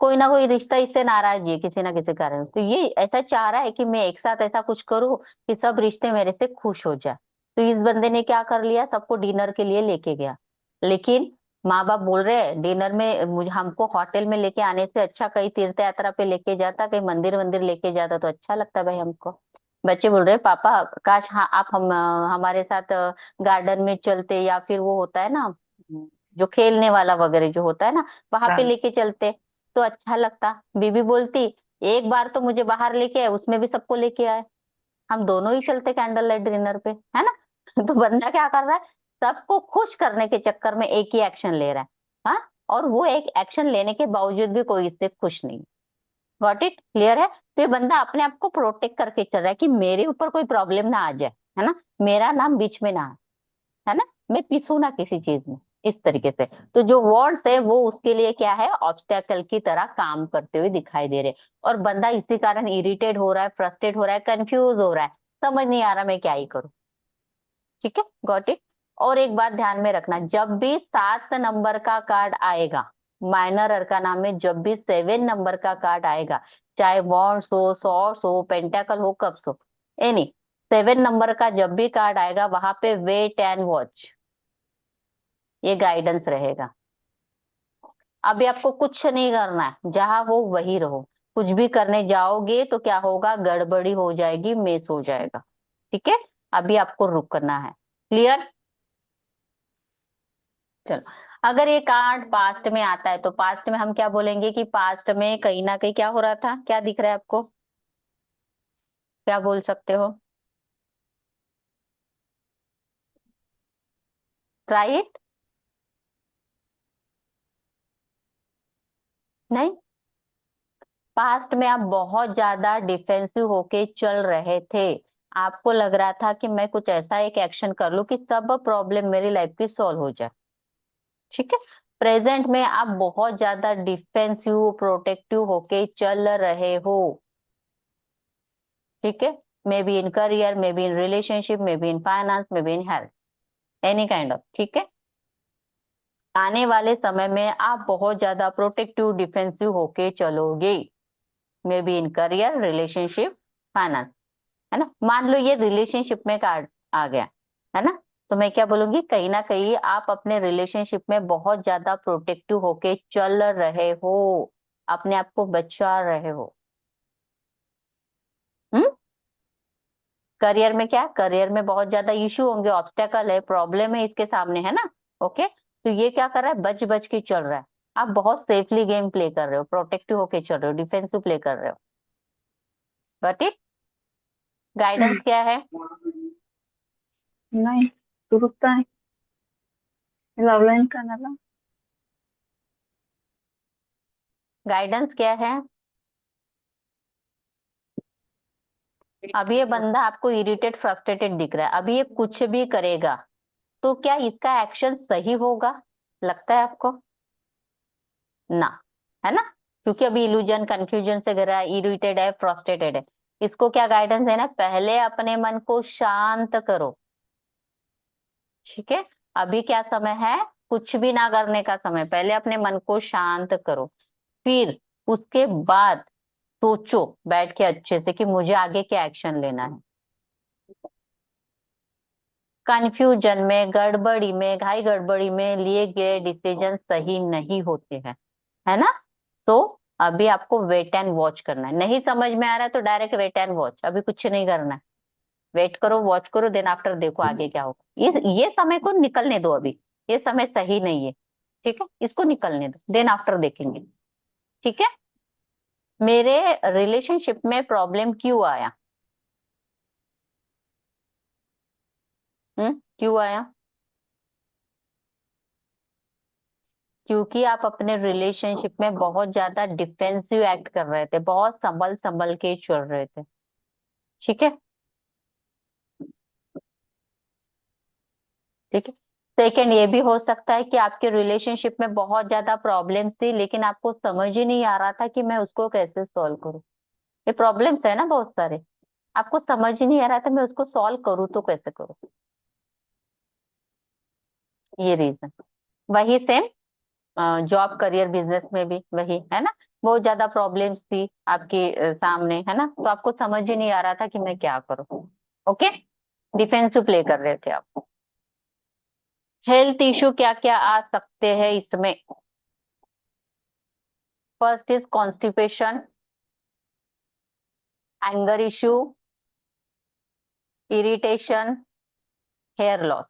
कोई ना कोई रिश्ता इससे नाराज है किसी ना किसी कारण, तो ये ऐसा चाह रहा है कि मैं एक साथ ऐसा कुछ करूं कि सब रिश्ते मेरे से खुश हो जाए। तो इस बंदे ने क्या कर लिया, सबको डिनर के लिए लेके गया। लेकिन माँ बाप बोल रहे हैं डिनर में मुझे, हमको होटल में लेके आने से अच्छा कहीं तीर्थ यात्रा पे लेके जाता, कहीं मंदिर वंदिर लेके जाता तो अच्छा लगता भाई हमको। बच्चे बोल रहे हैं पापा काश हाँ आप हमारे साथ गार्डन में चलते, या फिर वो होता है ना जो खेलने वाला वगैरह जो होता है ना, वहां पे लेके चलते तो अच्छा लगता। बीबी बोलती एक बार तो मुझे बाहर लेके आए, उसमें भी सबको लेके आए, हम दोनों ही चलते कैंडल लाइट डिनर पे, है ना। तो बंदा क्या कर रहा है, सबको खुश करने के चक्कर में एक ही एक्शन ले रहा है, हाँ, और वो एक एक्शन लेने के बावजूद भी कोई इससे खुश नहीं। गॉट इट, क्लियर है। तो ये बंदा अपने आप को प्रोटेक्ट करके चल रहा है कि मेरे ऊपर कोई प्रॉब्लम ना आ जाए, है ना, मेरा नाम बीच में ना आए, है ना, मैं पिसूं ना किसी चीज में, इस तरीके से। तो जो वर्ड्स है वो उसके लिए क्या है, ऑब्स्टेकल की तरह काम करते हुए दिखाई दे रहे। और बंदा इसी कारण इरिटेट हो रहा है, फ्रस्ट्रेट हो रहा है, कंफ्यूज हो रहा है, समझ नहीं आ रहा मैं क्या ही करूं। ठीक है, गॉट इट। और एक बात ध्यान में रखना, जब भी 7 नंबर का कार्ड आएगा, माइनर अरकाना में जब भी 7 नंबर का कार्ड आएगा, चाहे वॉन्ड्स हो, सॉर्ड्स हो, पेंटाकल हो, कप्स हो, एनी 7 नंबर का जब भी कार्ड आएगा वहां पे वेट एंड वॉच, ये गाइडेंस रहेगा। अभी आपको कुछ नहीं करना है, जहां हो वही रहो। कुछ भी करने जाओगे तो क्या होगा, गड़बड़ी हो जाएगी, मिस हो जाएगा। ठीक है, अभी आपको रुक करना है। क्लियर? चलो, अगर ये कार्ड पास्ट में आता है तो पास्ट में हम क्या बोलेंगे कि पास्ट में कहीं ना कहीं क्या हो रहा था, क्या दिख रहा है आपको, क्या बोल सकते हो? Try it. नहीं, पास्ट में आप बहुत ज्यादा डिफेंसिव होके चल रहे थे। आपको लग रहा था कि मैं कुछ ऐसा एक एक्शन कर लूं कि सब प्रॉब्लम मेरी लाइफ की सॉल्व हो जाए। ठीक है। प्रेजेंट में आप बहुत ज्यादा डिफेंसिव प्रोटेक्टिव होके चल रहे हो। ठीक है, may be in career, may be in relationship, may be in finance, may be in health, any kind of. ठीक है, आने वाले समय में आप बहुत ज्यादा प्रोटेक्टिव डिफेंसिव होके चलोगे, may be in career, relationship, finance, है ना। मान लो ये रिलेशनशिप में कार्ड आ गया, है ना, तो मैं क्या बोलूंगी, कहीं ना कहीं आप अपने रिलेशनशिप में बहुत ज्यादा प्रोटेक्टिव होके चल रहे हो, अपने आप को बचा रहे हो। हम्म। करियर में क्या, करियर में बहुत ज्यादा इश्यू होंगे, ऑब्स्टेकल है, प्रॉब्लम है इसके सामने, है ना। ओके, तो ये क्या कर रहा है, बच बच के चल रहा है। आप बहुत सेफली गेम प्ले कर रहे हो, प्रोटेक्टिव होके चल रहे हो, डिफेंसिव प्ले कर रहे हो। बट इट गाइडेंस क्या है? नहीं, तू रुकता है लव लाइन का ना। गाइडेंस क्या है? अभी ये बंदा आपको इरिटेट फ्रस्ट्रेटेड दिख रहा है, अभी ये कुछ भी करेगा तो क्या इसका एक्शन सही होगा, लगता है आपको? ना। है ना, क्योंकि अभी इल्यूजन कंफ्यूजन से घिरा है, इरिटेटेड है, फ्रस्ट्रेटेड है। इसको क्या गाइडेंस है ना, पहले अपने मन को शांत करो। ठीक है, अभी क्या समय है, कुछ भी ना करने का समय, पहले अपने मन को शांत करो, फिर उसके बाद सोचो बैठ के अच्छे से कि मुझे आगे क्या एक्शन लेना है। कंफ्यूजन में, गड़बड़ी में, घाई गड़बड़ी में लिए गए डिसीजन सही नहीं होते हैं, है ना। तो अभी आपको वेट एंड वॉच करना है, नहीं समझ में आ रहा है तो डायरेक्ट वेट एंड वॉच, अभी कुछ नहीं करना है, वेट करो, वॉच करो, देन आफ्टर देखो आगे क्या होगा। ये समय को निकलने दो, अभी ये समय सही नहीं है, ठीक है, इसको निकलने दो, देन आफ्टर देखेंगे। ठीक है, मेरे रिलेशनशिप में प्रॉब्लम क्यों आया, क्यों आया, क्योंकि आप अपने रिलेशनशिप में बहुत ज्यादा डिफेंसिव एक्ट कर रहे थे, बहुत संभल संभल के चल रहे थे। ठीक है, ठीक है। सेकंड, ये भी हो सकता है कि आपके रिलेशनशिप में बहुत ज्यादा प्रॉब्लम्स थी, लेकिन आपको समझ ही नहीं आ रहा था कि मैं उसको कैसे सॉल्व करूं। ये प्रॉब्लम्स है ना बहुत सारे, आपको समझ ही नहीं आ रहा था मैं उसको सॉल्व करूँ तो कैसे करूँ, ये रीजन। वही सेम जॉब करियर बिजनेस में भी वही है ना, बहुत ज्यादा प्रॉब्लम्स थी आपके सामने, है ना, तो आपको समझ ही नहीं आ रहा था कि मैं क्या करूँ। ओके, डिफेंसिव प्ले कर रहे थे आप। हेल्थ इशू क्या क्या आ सकते हैं इसमें, first is constipation, anger issue, irritation, hair loss.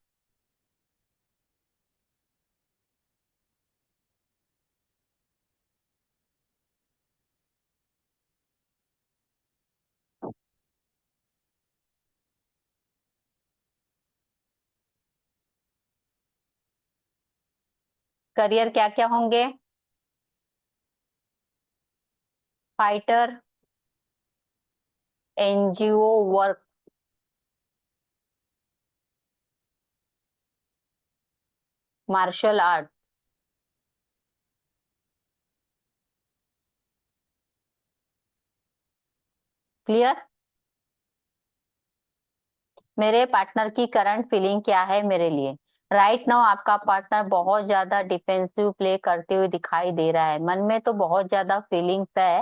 Career क्या क्या होंगे, fighter, NGO work, martial art. Clear, मेरे पार्टनर की करंट फीलिंग क्या है मेरे लिए। राइट नाउ आपका पार्टनर बहुत ज्यादा डिफेंसिव प्ले करते हुए दिखाई दे रहा है, मन में तो बहुत ज्यादा फीलिंग्स है,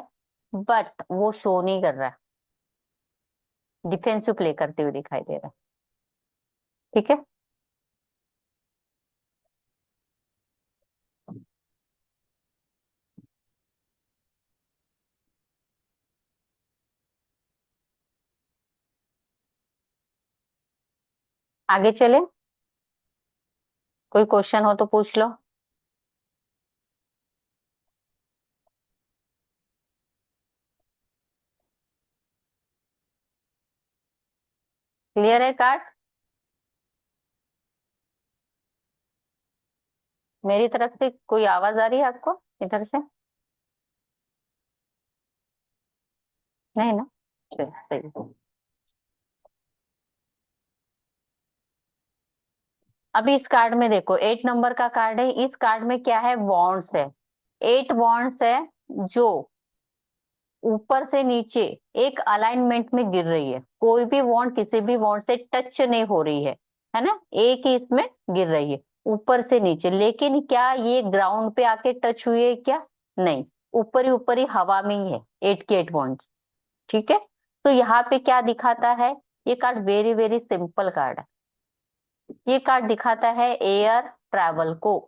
बट वो शो नहीं कर रहा है, डिफेंसिव प्ले करते हुए दिखाई दे रहा है। ठीक है, आगे चले, कोई क्वेश्चन हो तो पूछ लो। क्लियर है कार्ड, मेरी तरफ से कोई आवाज आ रही है आपको इधर से, नहीं ना, चलिए, सही है। अभी इस कार्ड में देखो 8 नंबर का कार्ड है, इस कार्ड में क्या है, वॉन्ड्स है, 8 वॉन्ड्स है जो ऊपर से नीचे एक अलाइनमेंट में गिर रही है, कोई भी वॉन्ड किसी भी वॉन्ड से टच नहीं हो रही है ना, एक ही इसमें गिर रही है ऊपर से नीचे, लेकिन क्या ये ग्राउंड पे आके टच हुई है क्या, नहीं, ऊपर ही हवा में ही है 8 के 8 वॉन्ड। ठीक है, तो यहाँ पे क्या दिखाता है, ये card very very simple card है, ये कार्ड दिखाता है एयर ट्रैवल को।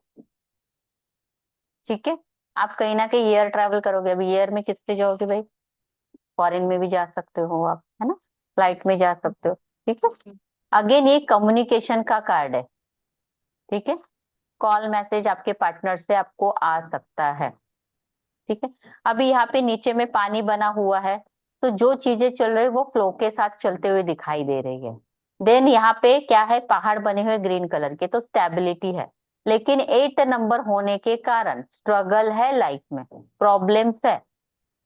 ठीक है, आप कहीं ना कहीं एयर ट्रैवल करोगे, अभी एयर में किससे जाओगे भाई, फॉरेन में भी जा सकते हो आप, है ना, फ्लाइट में जा सकते हो। ठीक है, अगेन ये कम्युनिकेशन का कार्ड है। ठीक है, कॉल मैसेज आपके पार्टनर से आपको आ सकता है। ठीक है, अभी यहाँ पे नीचे में पानी बना हुआ है, तो जो चीजें चल रही है वो फ्लो के साथ चलते हुए दिखाई दे रही है। देन यहाँ पे क्या है, पहाड़ बने हुए ग्रीन कलर के, तो स्टेबिलिटी है, लेकिन 8 नंबर होने के कारण स्ट्रगल है लाइफ में, प्रॉब्लम्स है।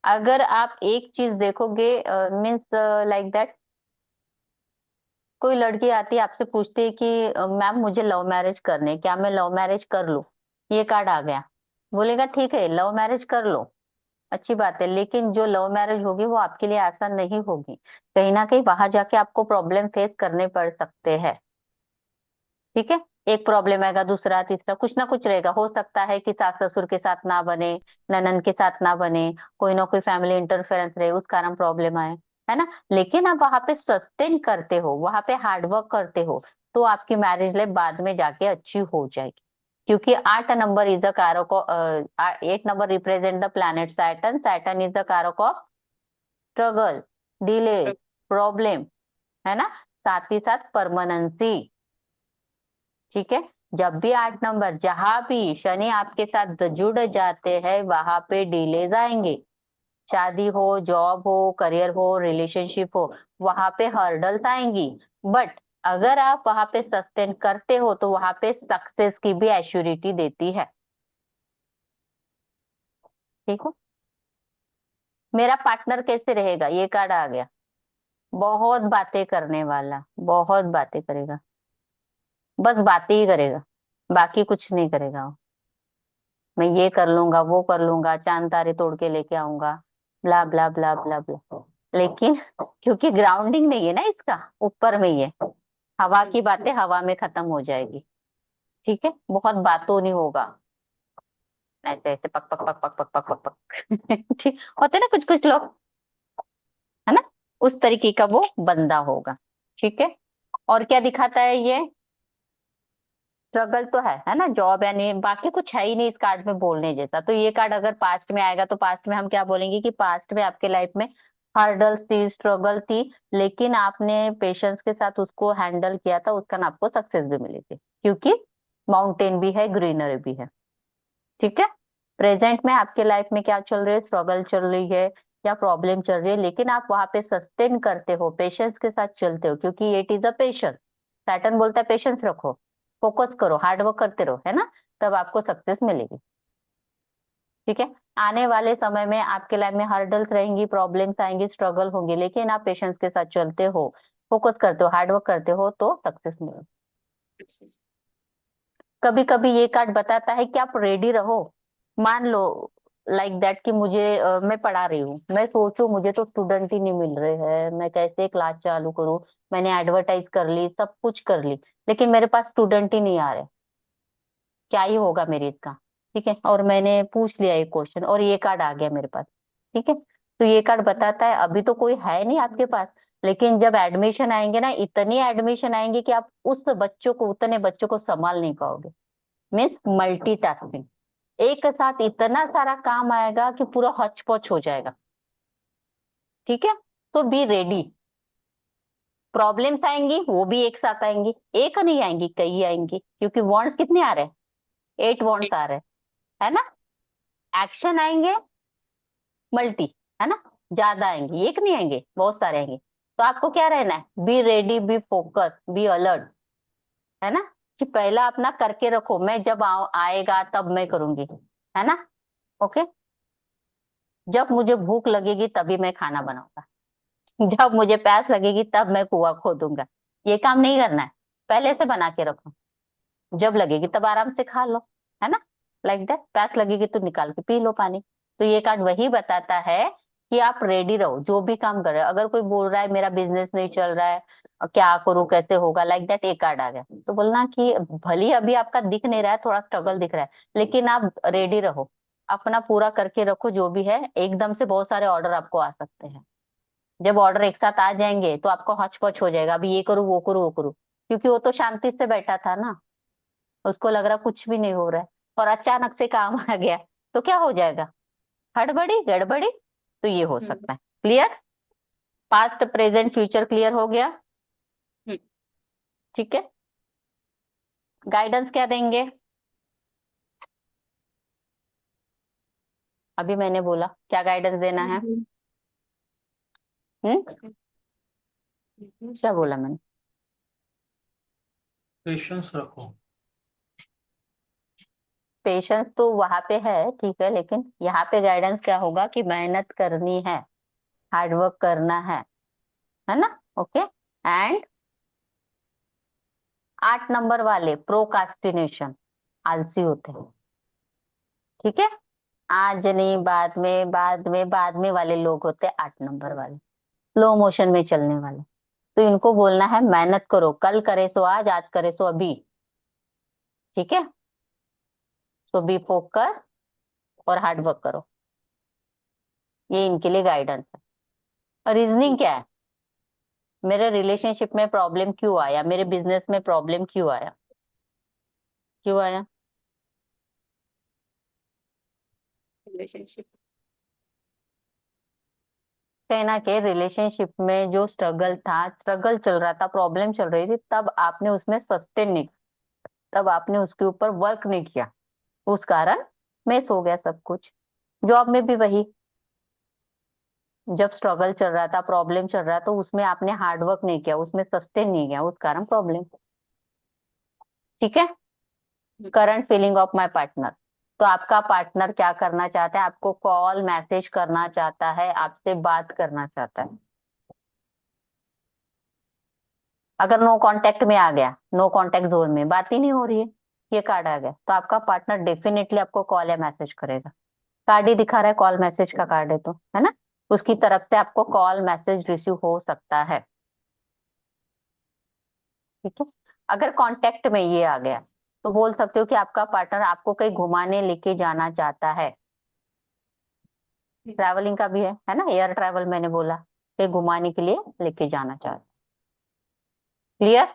अगर आप एक चीज देखोगे, मीन्स लाइक दैट, कोई लड़की आती है आपसे पूछती है कि मैम मुझे लव मैरिज करनी है, क्या मैं लव मैरिज कर लूं, ये कार्ड आ गया। बोलेगा ठीक है लव मैरिज कर लो, अच्छी बात है, लेकिन जो लव मैरिज होगी वो आपके लिए आसान नहीं होगी। कहीं ना कहीं वहां जाके आपको प्रॉब्लम फेस करने पड़ सकते हैं। ठीक है, एक प्रॉब्लम आएगा, दूसरा तीसरा कुछ ना कुछ रहेगा। हो सकता है कि सास ससुर के साथ ना बने, ननद के साथ ना बने, कोई ना कोई फैमिली इंटरफेरेंस रहे, उस कारण प्रॉब्लम आए, है ना। लेकिन आप वहां पे सस्टेन करते हो, वहां पे हार्डवर्क करते हो, तो आपकी मैरिज लाइफ बाद में जाके अच्छी हो जाएगी। क्योंकि 8 नंबर इज द कारक of 8 number represent the planet Saturn. Saturn is the कारक ऑफ स्ट्रगल, डिले, प्रॉब्लम, है ना, साथ ही साथ परमानेंसी। ठीक है, जब भी 8 नंबर, जहां भी शनि आपके साथ जुड़ जाते हैं वहां पे डिलेज आएंगे। शादी हो, जॉब हो, करियर हो, रिलेशनशिप हो, वहां पे हर्डल्स आएंगी। बट अगर आप वहां पे सस्टेन करते हो तो वहां पे सक्सेस की भी एश्योरिटी देती है। ठीक हो, मेरा पार्टनर कैसे रहेगा, ये कार्ड आ गया। बहुत बातें करने वाला, बहुत बातें करेगा, बस बातें ही करेगा, बाकी कुछ नहीं करेगा वो। मैं ये कर लूंगा, वो कर लूंगा, चांद तारे तोड़ के लेके आऊंगा, ब्ला ब्ला ब्ला ब्ला ब्ला। लेकिन क्योंकि ग्राउंडिंग नहीं है ना इसका, ऊपर में ही है, हवा की बातें हवा में खत्म हो जाएगी। ठीक है, बहुत बातों नहीं होगा, ऐसे ऐसे पक पक पक पक पक पक पक पक ठीक होते ना कुछ कुछ लोग, है ना, उस तरीके का वो बंदा होगा। ठीक है, और क्या दिखाता है ये, स्ट्रगल तो है ना, जॉब यानी बाकी कुछ है ही नहीं इस कार्ड में बोलने जैसा। तो ये कार्ड अगर पास्ट में आएगा तो पास्ट में हम क्या बोलेंगे कि पास्ट में आपके लाइफ में हर्डल्स थी, स्ट्रगल थी, लेकिन आपने पेशेंस के साथ उसको हैंडल किया था, उस कारण आपको सक्सेस भी मिली थी, क्योंकि माउंटेन भी है, ग्रीनरी भी है। ठीक है, प्रेजेंट में आपके लाइफ में क्या चल रही है, स्ट्रगल चल रही है या प्रॉब्लम चल रही है, लेकिन आप वहां पे सस्टेन करते हो, पेशेंस के साथ चलते हो, क्योंकि it is a patience. Saturn बोलता है पेशेंस रखो, फोकस करो, हार्डवर्क करते रहो, है ना, तब आपको सक्सेस मिलेगी। ठीक है, आने वाले समय में आपके लाइफ में हर्डल्स रहेंगी, प्रॉब्लम्स आएंगी, स्ट्रगल होंगे, लेकिन आप पेशेंस के साथ चलते हो, फोकस करते हो, हार्डवर्क करते हो, तो सक्सेस मिलेगी। कभी कभी ये कार्ड बताता है कि आप रेडी रहो। मान लो लाइक दैट कि मुझे मैं पढ़ा रही हूँ, मैं सोचूं मुझे तो स्टूडेंट ही नहीं मिल रहे हैं, मैं कैसे क्लास चालू करूँ, मैंने एडवर्टाइज कर ली, सब कुछ कर ली, लेकिन मेरे पास स्टूडेंट ही नहीं आ रहे, क्या ही होगा मेरी इसका। ठीक है, और मैंने पूछ लिया एक क्वेश्चन और ये कार्ड आ गया मेरे पास। ठीक है, तो ये कार्ड बताता है अभी तो कोई है नहीं आपके पास, लेकिन जब एडमिशन आएंगे ना, इतनी एडमिशन आएंगे कि आप उस बच्चों को, उतने बच्चों को संभाल नहीं पाओगे। मीन्स मल्टीटास्किंग, एक साथ इतना सारा काम आएगा कि पूरा हच पच हो जाएगा। ठीक है, तो बी रेडी। प्रॉब्लम्स आएंगी वो भी एक साथ आएंगी, एक नहीं आएंगी, कई आएंगी, क्योंकि वॉन्ट्स कितने आ रहे हैं, 8 वॉन्ट्स आ रहे हैं, है ना। एक्शन आएंगे मल्टी, है ना, ज्यादा आएंगे, एक नहीं आएंगे, बहुत सारे आएंगे। तो आपको क्या रहना है, be ready, B focus, be alert, है ना, कि पहला अपना करके रखो, मैं जब आएगा तब मैं करूंगी, है ना। ओके, जब मुझे भूख लगेगी तभी मैं खाना बनाऊंगा, जब मुझे प्यास लगेगी तब मैं कुआं खोदूंगा, ये काम नहीं करना है, पहले से बना के रखो, जब लगेगी तब आराम से खा लो, है ना, लाइक दैट। प्यास लगेगी तो निकाल के पी लो पानी। तो ये कार्ड वही बताता है कि आप रेडी रहो, जो भी काम कर रहे हो। अगर कोई बोल रहा है मेरा बिजनेस नहीं चल रहा है, क्या करूं, कैसे होगा, लाइक दैट, एक कार्ड आ गया, तो बोलना कि भले अभी आपका दिख नहीं रहा है, थोड़ा स्ट्रगल दिख रहा है, लेकिन आप रेडी रहो, अपना पूरा करके रखो, जो भी है। एकदम से बहुत सारे ऑर्डर आपको आ सकते हैं, जब ऑर्डर एक साथ आ जाएंगे तो आपको हचपच हो जाएगा, अभी ये करूँ वो करूँ वो करूँ, क्योंकि वो तो शांति से बैठा था ना, उसको लग रहा कुछ भी नहीं हो रहा है, और अचानक से काम आ गया, तो क्या हो जाएगा, हड़बड़ी गड़बड़ी। तो ये हो सकता है। Clear, past present future clear हो गया। ठीक है, गाइडेंस क्या देंगे, अभी मैंने बोला क्या गाइडेंस देना है। हम्म, क्या बोला मैंने, पेशेंस रखो। पेशेंस तो वहां पे है, ठीक है, लेकिन यहाँ पे गाइडेंस क्या होगा कि मेहनत करनी है, हार्डवर्क करना है ना। ओके, एंड 8 नंबर वाले प्रोकास्टिनेशन, आलसी होते हैं, ठीक है, आज नहीं, बाद में, बाद में, बाद में वाले लोग होते हैं 8 नंबर वाले, स्लो मोशन में चलने वाले। तो इनको बोलना है मेहनत करो, कल करे सो आज, आज करे सो अभी। ठीक है, सो बी फोकस और हार्ड वर्क करो। ये इनके लिए गाइडेंस है। और रीजनिंग क्या है, मेरे रिलेशनशिप में प्रॉब्लम क्यों आया, मेरे बिजनेस में प्रॉब्लम क्यों आया, क्यों आया? रिलेशनशिप। कहना के रिलेशनशिप में जो स्ट्रगल था, स्ट्रगल चल रहा था, प्रॉब्लम चल रही थी, तब आपने उसमें सस्टेन नहीं, तब आपने उसके ऊपर वर्क नहीं किया, उस कारण मिस हो गया सब कुछ। जॉब में भी वही, जब स्ट्रगल चल रहा था, प्रॉब्लम चल रहा था, तो उसमें आपने हार्ड वर्क नहीं किया, उसमें सस्टेन नहीं किया, उस कारण प्रॉब्लम। ठीक है, current feeling of my partner. तो आपका पार्टनर क्या करना चाहता है, आपको कॉल मैसेज करना चाहता है, आपसे बात करना चाहता है। अगर नो कांटेक्ट में आ गया, नो कांटेक्ट जोन में, बात ही नहीं हो रही है, ये कार्ड आ गया, तो आपका पार्टनर डेफिनेटली आपको कॉल या मैसेज करेगा। कार्ड ही दिखा रहा है, कॉल मैसेज का कार्ड है तो, है ना, उसकी तरफ से आपको कॉल मैसेज रिसीव हो सकता है। ठीक है, अगर कांटेक्ट में ये आ गया तो बोल सकते हो कि आपका पार्टनर आपको कहीं घुमाने लेके जाना चाहता है। ट्रैवलिंग का भी है ना, एयर ट्रैवल मैंने बोला, कहीं घुमाने के लिए लेके जाना चाहता है। क्लियर?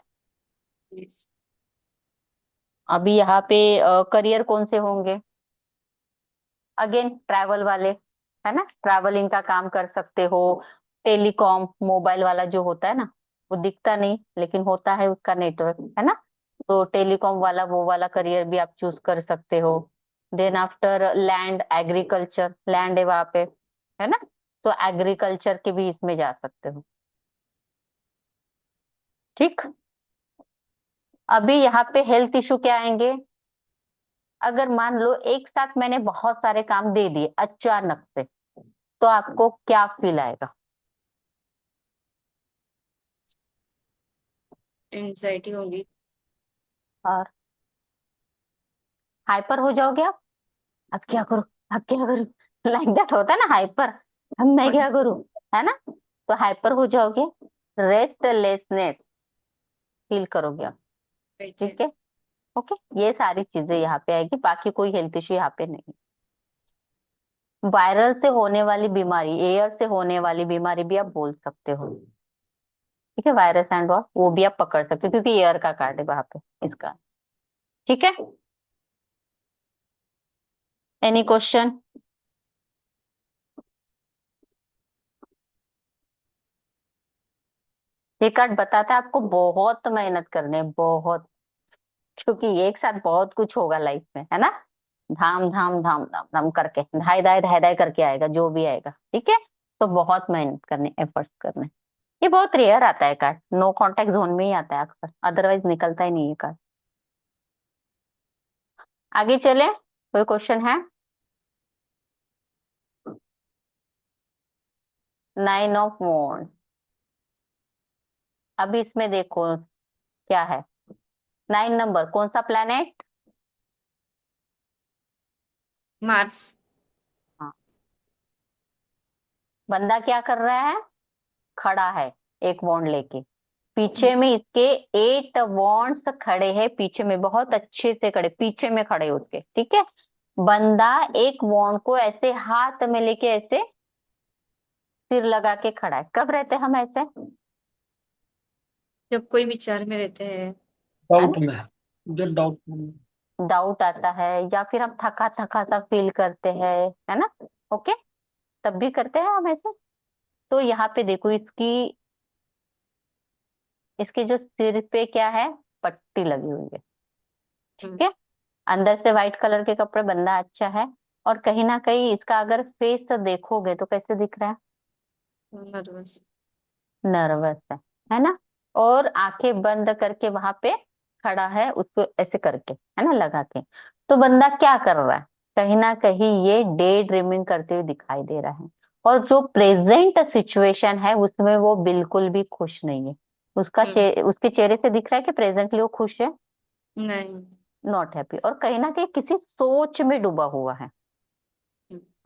Yes. अभी यहाँ पे करियर कौन से होंगे, अगेन ट्रैवल वाले, है ना, ट्रैवलिंग का काम कर सकते हो। टेलीकॉम, मोबाइल वाला जो होता है ना, वो दिखता नहीं लेकिन होता है उसका नेटवर्क, है ना, तो टेलीकॉम वाला, वो वाला करियर भी आप चूज कर सकते हो। Then after land, agriculture, land है वहां पे, है ना, तो एग्रीकल्चर के भी इसमें जा सकते हो। ठीक, अभी यहाँ पे हेल्थ इशू क्या आएंगे, अगर मान लो एक साथ मैंने बहुत सारे काम दे दिए अचानक से, तो आपको क्या फील आएगा? एंजाइटी होगी। और हाइपर हो जाओगे आप, अब क्या करूं, अब क्या करूं, लाइक दैट होता है ना हाइपर, अब मैं और क्या करूं, है ना, तो हाइपर हो जाओगे, रेस्टलेसनेस फील करोगे आप। बेचैन। ठीक है, ओके, ये सारी चीजें यहाँ पे आएगी, बाकी कोई हेल्थ इश्यू यहाँ पे नहीं। वायरल से होने वाली बीमारी, एयर से होने वाली बीमारी भी आप बोल सकते हो। ठीक है, वायरस एंड वो भी आप पकड़ सकते हो क्योंकि एयर का कार्ड है वहां पे इसका। ठीक है, एनी क्वेश्चन? ये कार्ड बताता है आपको बहुत मेहनत करनी है, बहुत, क्योंकि एक साथ बहुत कुछ होगा लाइफ में, है ना, धाम धाम धाम धाम धाम करके, धाई धाई धाई धाई करके आएगा जो भी आएगा। ठीक है, तो बहुत मेहनत करनी, एफर्ट्स करने। ये बहुत रेयर आता है कार्ड, नो कांटेक्ट जोन में ही आता है अक्सर, अदरवाइज निकलता ही नहीं है कार्ड। आगे चले, कोई क्वेश्चन है? 9 ऑफ वॉन्ड्स, अभी इसमें देखो क्या है, 9 नंबर कौन सा प्लेनेट? मार्स। हाँ, बंदा क्या कर रहा है, खड़ा है एक वॉन्ड लेके, पीछे में इसके 8 वॉन्ड्स खड़े हैं, पीछे में बहुत अच्छे से खड़े, पीछे में खड़े उसके। ठीक है, बंदा एक वॉन्ड को ऐसे हाथ में लेके ऐसे सिर लगा के खड़ा है। कब रहते हैं हम ऐसे, जब कोई विचार में रहते हैं। है डाउट ना, में, जब डाउट में। डाउट आता है या फिर हम थका थका सा फील करते हैं, है ना, ओके, तब भी करते हैं हम ऐसे। तो यहाँ पे देखो इसकी, इसके जो सिर पे क्या है, पट्टी लगी हुई है। ठीक है, अंदर से व्हाइट कलर के कपड़े, बंदा अच्छा है, और कहीं ना कहीं इसका अगर फेस देखोगे तो कैसे दिख रहा है, नर्वस। नर्वस है ना, और आंखें बंद करके वहां पे खड़ा है, उसको ऐसे करके, है ना, लगा के। तो बंदा क्या कर रहा है, कहीं ना कहीं ये डे ड्रीमिंग करते हुए दिखाई दे रहा है, और जो प्रेजेंट सिचुएशन है उसमें वो बिल्कुल भी खुश नहीं है। उसका हम्म। उसके चेहरे से दिख रहा है कि प्रेजेंटली वो खुश है, नहीं। नॉट हैप्पी, और कहीं ना कहीं किसी सोच में डूबा हुआ है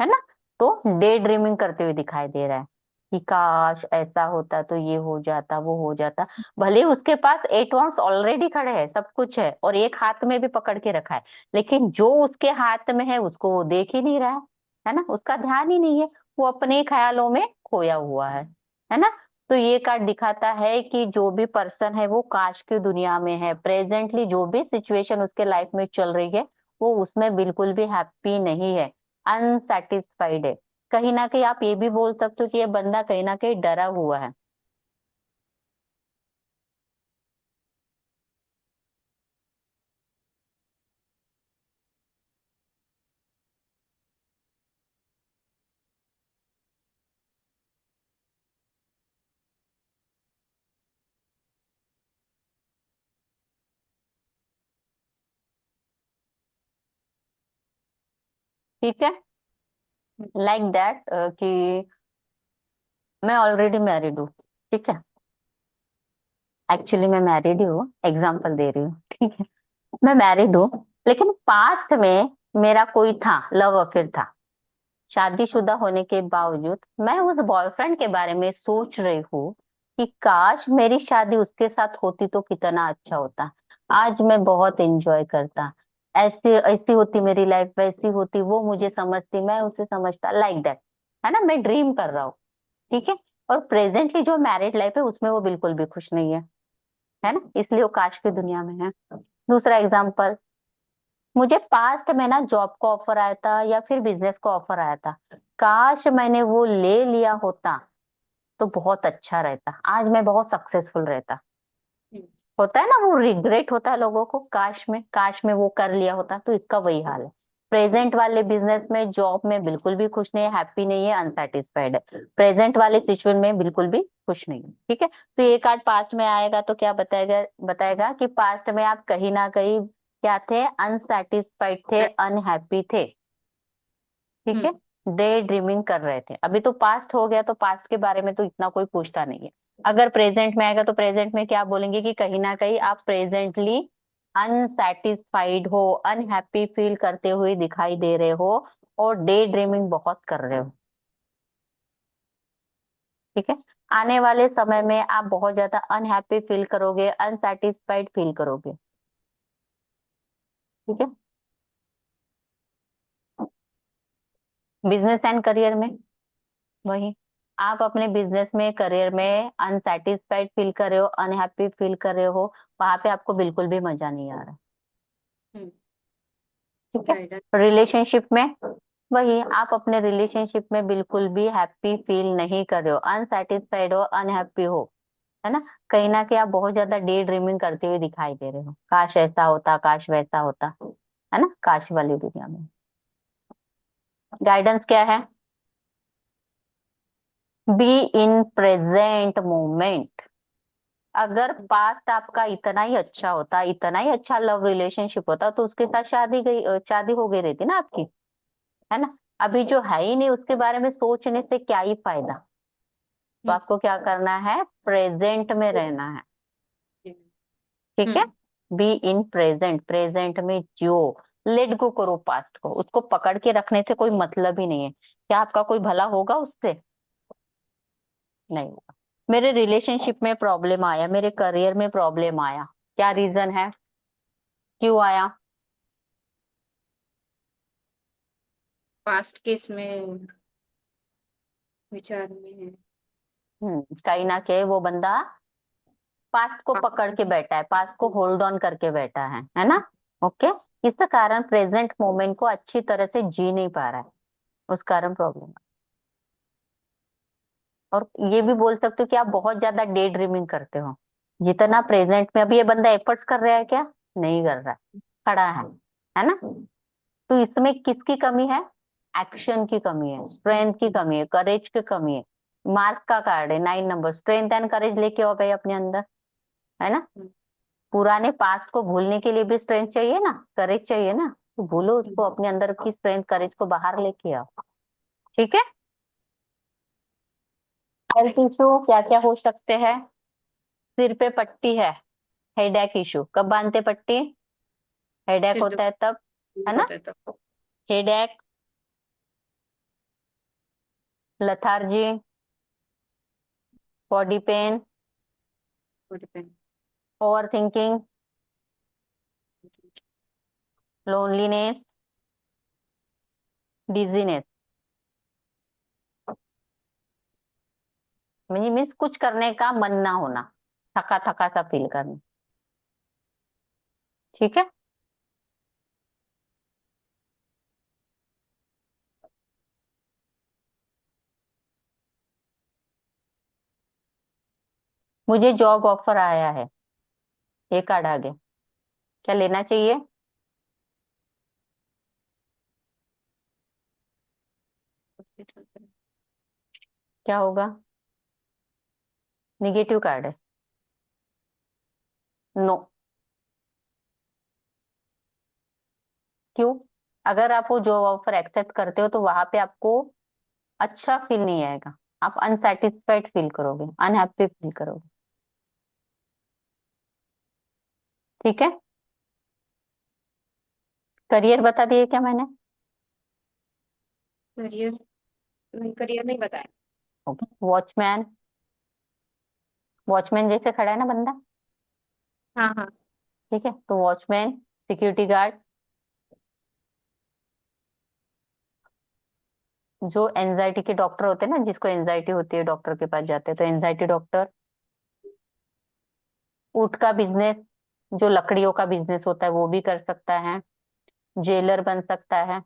ना। तो डे ड्रीमिंग करते हुए दिखाई दे रहा है कि काश ऐसा होता तो ये हो जाता वो हो जाता। भले ही उसके पास 8 वॉन्ट्स ऑलरेडी खड़े हैं, सब कुछ है, और एक हाथ में भी पकड़ के रखा है, लेकिन जो उसके हाथ में है उसको वो देख ही नहीं रहा है ना, उसका ध्यान ही नहीं है, वो अपने ख्यालों में खोया हुआ है ना। तो ये कार्ड दिखाता है कि जो भी पर्सन है वो काश की दुनिया में है, प्रेजेंटली जो भी सिचुएशन उसके लाइफ में चल रही है वो उसमें बिल्कुल भी हैप्पी नहीं है, अनसेटिस्फाइड है। कहीं ना कहीं आप ये भी बोल सकते हो कि ये बंदा कहीं ना कहीं डरा हुआ है। ठीक है, लाइक दैट कि मैं ऑलरेडी मैरिड हूँ, ठीक है, एक्चुअली मैं मैरिड ही हूँ, एग्जाम्पल दे रही हूँ, ठीक है। मैं मैरिड हूँ, लेकिन पास्ट में मेरा कोई था, लव अफेयर था। शादीशुदा होने के बावजूद मैं उस बॉयफ्रेंड के बारे में सोच रही हूँ कि काश मेरी शादी उसके साथ होती तो कितना अच्छा होता, आज मैं बहुत एंजॉय करता, ऐसी ऐसी होती मेरी लाइफ, वैसी होती, वो मुझे समझती, मैं उसे समझता, लाइक दैट, है ना, मैं ड्रीम कर रहा हूँ, ठीक है। और प्रेजेंटली जो मैरिड लाइफ है उसमें वो बिल्कुल भी खुश नहीं है ना, इसलिए वो काश की दुनिया में है। दूसरा एग्जाम्पल, मुझे पास्ट में ना जॉब का ऑफर आया था या फिर बिजनेस का ऑफर आया था, काश मैंने वो ले लिया होता तो बहुत अच्छा रहता, आज मैं बहुत सक्सेसफुल रहता। होता है ना, वो रिग्रेट होता है लोगों को, काश में वो कर लिया होता, तो इसका वही हाल है। प्रेजेंट वाले बिजनेस में जॉब में बिल्कुल भी खुश नहीं है, हैप्पी नहीं है, अनसेटिस्फाइड है, प्रेजेंट वाले सिचुएशन में बिल्कुल भी खुश नहीं है, ठीक है। तो ये कार्ड पास्ट में आएगा तो क्या बताएगा, बताएगा कि पास्ट में आप कहीं ना कहीं क्या थे, अनसेटिस्फाइड थे, अनहैप्पी थे, ठीक है, डे ड्रीमिंग कर रहे थे। अभी तो पास्ट हो गया, तो पास्ट के बारे में तो इतना कोई पूछता नहीं है। अगर प्रेजेंट में आएगा तो प्रेजेंट में क्या बोलेंगे कि कहीं ना कहीं आप प्रेजेंटली अनसेटिस्फाइड हो, अनहैप्पी फील करते हुए दिखाई दे रहे हो, और डे ड्रीमिंग बहुत कर रहे हो, ठीक है। आने वाले समय में आप बहुत ज्यादा अनहैप्पी फील करोगे, अनसेटिस्फाइड फील करोगे, ठीक है। बिजनेस एंड करियर में वही, आप अपने बिजनेस में करियर में अनसेटिस्फाइड फील कर रहे हो, अनहैप्पी फील कर रहे हो, वहां पे आपको बिल्कुल भी मजा नहीं आ रहा, ठीक है। रिलेशनशिप में वही, आप अपने रिलेशनशिप में बिल्कुल भी हैप्पी फील नहीं कर रहे हो, अनसेटिस्फाइड हो, अनहैप्पी हो, है ना। कहीं ना कहीं आप बहुत ज्यादा डे ड्रीमिंग करते हुए दिखाई दे रहे हो, काश ऐसा होता, काश वैसा होता, है ना, काश वाली दुनिया में। गाइडेंस क्या है, बी इन प्रेजेंट मोमेंट। अगर पास्ट आपका इतना ही अच्छा होता, इतना ही अच्छा लव रिलेशनशिप होता, तो उसके साथ शादी हो गई रहती ना आपकी, है ना। अभी जो है ही नहीं उसके बारे में सोचने से क्या ही फायदा। तो आपको क्या करना है, प्रेजेंट में रहना है, ठीक है। बी इन प्रेजेंट, प्रेजेंट में जियो, लेट गो करो पास्ट को, उसको पकड़ के रखने से कोई मतलब ही नहीं है। क्या आपका कोई भला होगा उससे, नहीं होगा। मेरे रिलेशनशिप में प्रॉब्लम आया, मेरे करियर में प्रॉब्लम आया, क्या रीजन है, क्यों आया, पास्ट केस में विचार में है। कहीं ना कहीं वो बंदा पास्ट को पकड़ के बैठा है, पास्ट को होल्ड ऑन करके बैठा है ना, ओके। इस कारण प्रेजेंट मोमेंट को अच्छी तरह से जी नहीं पा रहा है, उस कारण प्रॉब्लम। और ये भी बोल सकते हो कि आप बहुत ज्यादा डे ड्रीमिंग करते हो, जितना प्रेजेंट में अभी ये बंदा एफर्ट्स कर रहा है क्या, नहीं कर रहा है, खड़ा है ना। तो इसमें किसकी कमी है, एक्शन की कमी है, स्ट्रेंथ की कमी है, करेज की कमी है। मार्क का कार्ड है 9 नंबर, स्ट्रेंथ एंड करेज लेके आओ भाई अपने अंदर, है ना। पुराने पास्ट को भूलने के लिए भी स्ट्रेंथ चाहिए ना, करेज चाहिए ना, तो भूलो उसको, अपने अंदर की स्ट्रेंथ करेज को बाहर लेके आओ, ठीक है। हेल्थ इशू क्या क्या हो सकते हैं, सिर पे पट्टी है, हेडेक इशू, कब बांधते पट्टी, हेडेक सिर होता है तब, दुख है ना? होता है तो headache, lethargy, body pain, body pain, over thinking, loneliness, dizziness. Means कुछ करने का मन ना होना, थका थका सा फील करना। ठीक है। मुझे जॉब ऑफर आया है, ये कार्ड आ गया, क्या लेना चाहिए? हॉस्पिटल पे। क्या होगा? निगेटिव कार्ड है, नो। क्यों? अगर आप वो जॉब ऑफर एक्सेप्ट करते हो तो वहां पे आपको अच्छा फील नहीं आएगा, आप अनसेटिस्फाइड फील करोगे, अनहैप्पी फील करोगे। ठीक है। करियर बता दिए क्या मैंने? करियर नहीं, करियर नहीं बताया। वॉचमैन, वॉचमैन जैसे खड़ा है ना बंदा, हाँ हाँ। ठीक है, तो वॉचमैन, सिक्योरिटी गार्ड, जो एंजाइटी के डॉक्टर होते हैं ना, जिसको एंजाइटी होती है डॉक्टर के पास जाते हैं तो एंजाइटी डॉक्टर। ऊँट का बिजनेस, जो लकड़ियों का बिजनेस होता है वो भी कर सकता है, जेलर बन सकता है।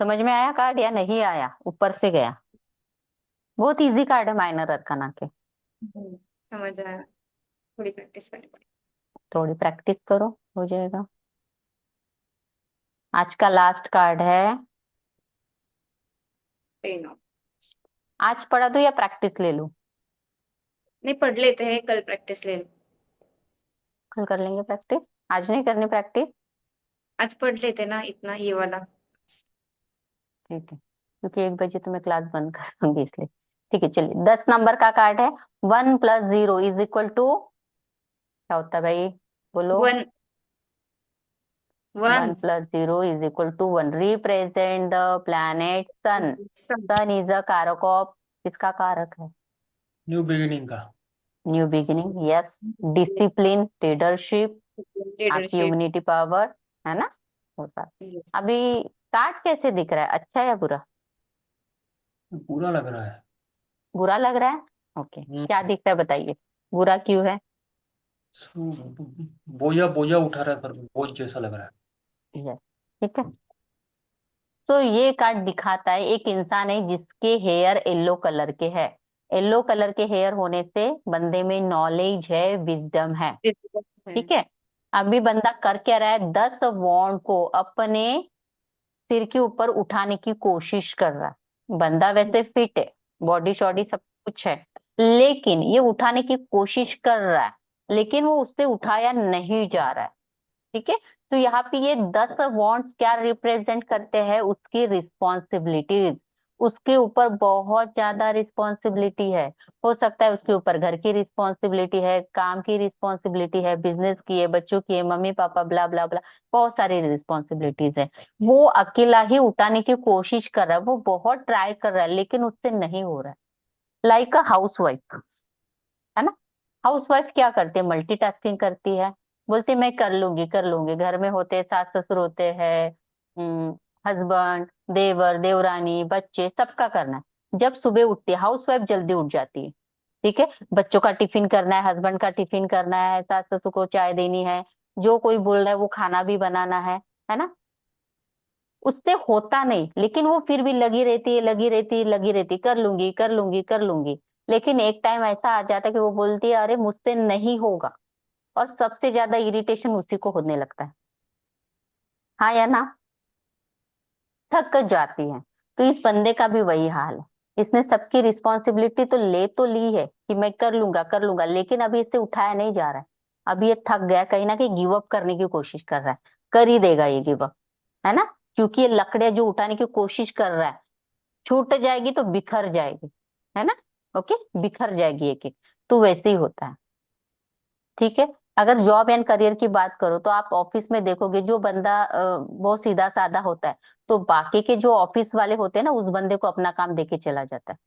समझ में आया कार्ड या नहीं आया? ऊपर से गया। बहुत इजी कार्ड है माइनर अरकाना के। समझ आया, थोड़ी प्रैक्टिस करनी पड़ेगी। थोड़ी प्रैक्टिस करो, हो जाएगा। आज का लास्ट कार्ड है। Ten of. आज पढ़ा दो या प्रैक्टिस ले लूं? नहीं, पढ़ लेते हैं, कल प्रैक्टिस ले लो। कल कर लेंगे प्रैक्टिस, आज नहीं करनी प्रैक्टिस। आज पढ़ लेते ना इतना, ये वाला। ठीक है, क्योंकि 1 बजे तो मैं क्लास बंद कर दूंगी इसलिए। ठीक है, चलिए 10 नंबर का कार्ड है। 1 + 0 = क्या होता है भाई? बोलो। One. One. 1 + 0 = 1। Represent the planet sun. Sun. Sun is a कारक ऑफ, किसका कारक है? न्यू बिगिनिंग का। New beginning, yes. Discipline, leadership, आपकी लीडरशिप। इम्यूनिटी पावर, है ना? होता है। अभी कार्ड कैसे दिख रहा है, अच्छा या बुरा? पूरा लग रहा है। बुरा लग रहा है, ओके। क्या दिख रहा है बताइए, बुरा क्यों है? बोया बोया उठा रहा है सर, बोझ जैसा लग रहा है। यस, ठीक है। तो ये कार्ड दिखाता है एक इंसान है जिसके हेयर येलो कलर के है। येलो कलर के हेयर होने से बंदे में नॉलेज है, विजडम है। ठीक है। अभी बंदा कर क्या रहा है? 10 वॉन्ड को अपने सिर के ऊपर उठाने की कोशिश कर रहा है। बंदा वैसे फिट है, बॉडी शॉडी सब कुछ है, लेकिन ये उठाने की कोशिश कर रहा है, लेकिन वो उससे उठाया नहीं जा रहा है। ठीक है। तो यहाँ पे ये 10 वॉन्ट्स क्या रिप्रेजेंट करते हैं? उसकी रिस्पॉन्सिबिलिटीज। उसके ऊपर बहुत ज्यादा रिस्पॉन्सिबिलिटी है। हो सकता है उसके ऊपर घर की रिस्पॉन्सिबिलिटी है, काम की रिस्पॉन्सिबिलिटी है, बिजनेस की है, बच्चों की है, मम्मी पापा ब्ला ब्ला ब्ला, बहुत सारी रिस्पॉन्सिबिलिटीज है। वो अकेला ही उठाने की कोशिश कर रहा है, वो बहुत ट्राई कर रहा है, लेकिन उससे नहीं हो रहा है। लाइक अ हाउस वाइफ, है ना? हाउस वाइफ क्या करती है? मल्टीटास्किंग करती है, बोलती है मैं कर लूंगी कर लूंगी। घर में होते सास ससुर होते हैं, हस्बैंड, देवर देवरानी, बच्चे, सबका करना है। जब सुबह उठती है हाउस वाइफ, जल्दी उठ जाती है। ठीक है। बच्चों का टिफिन करना है, हस्बैंड का टिफिन करना है, सास ससुर को चाय देनी है, जो कोई बोल रहा है वो खाना भी बनाना है ना? उससे होता नहीं, लेकिन वो फिर भी लगी रहती है लगी रहती है लगी रहती है, कर लूंगी कर लूंगी कर लूंगी। लेकिन एक टाइम ऐसा आ जाता है कि वो बोलती है अरे मुझसे नहीं होगा, और सबसे ज्यादा इरिटेशन उसी को होने लगता है। हाँ या ना? थक जाती है। तो इस बंदे का भी वही हाल है। इसने सबकी रिस्पॉन्सिबिलिटी तो ली है कि मैं कर लूंगा, लेकिन अभी इससे उठाया नहीं जा रहा है। अभी ये थक गया, कहीं ना कहीं गिव अप करने की कोशिश कर रहा है। कर ही देगा ये गिव अप, है ना? क्योंकि ये लकड़ियां जो उठाने की कोशिश कर रहा है, छूट जाएगी तो बिखर जाएगी, है ना। ओके, बिखर जाएगी एक एक, तो वैसे ही होता है। ठीक है। अगर जॉब एंड करियर की बात करो तो आप ऑफिस में देखोगे जो बंदा बहुत सीधा साधा होता है, तो बाकी के जो ऑफिस वाले होते हैं ना, उस बंदे को अपना काम देके चला जाता है।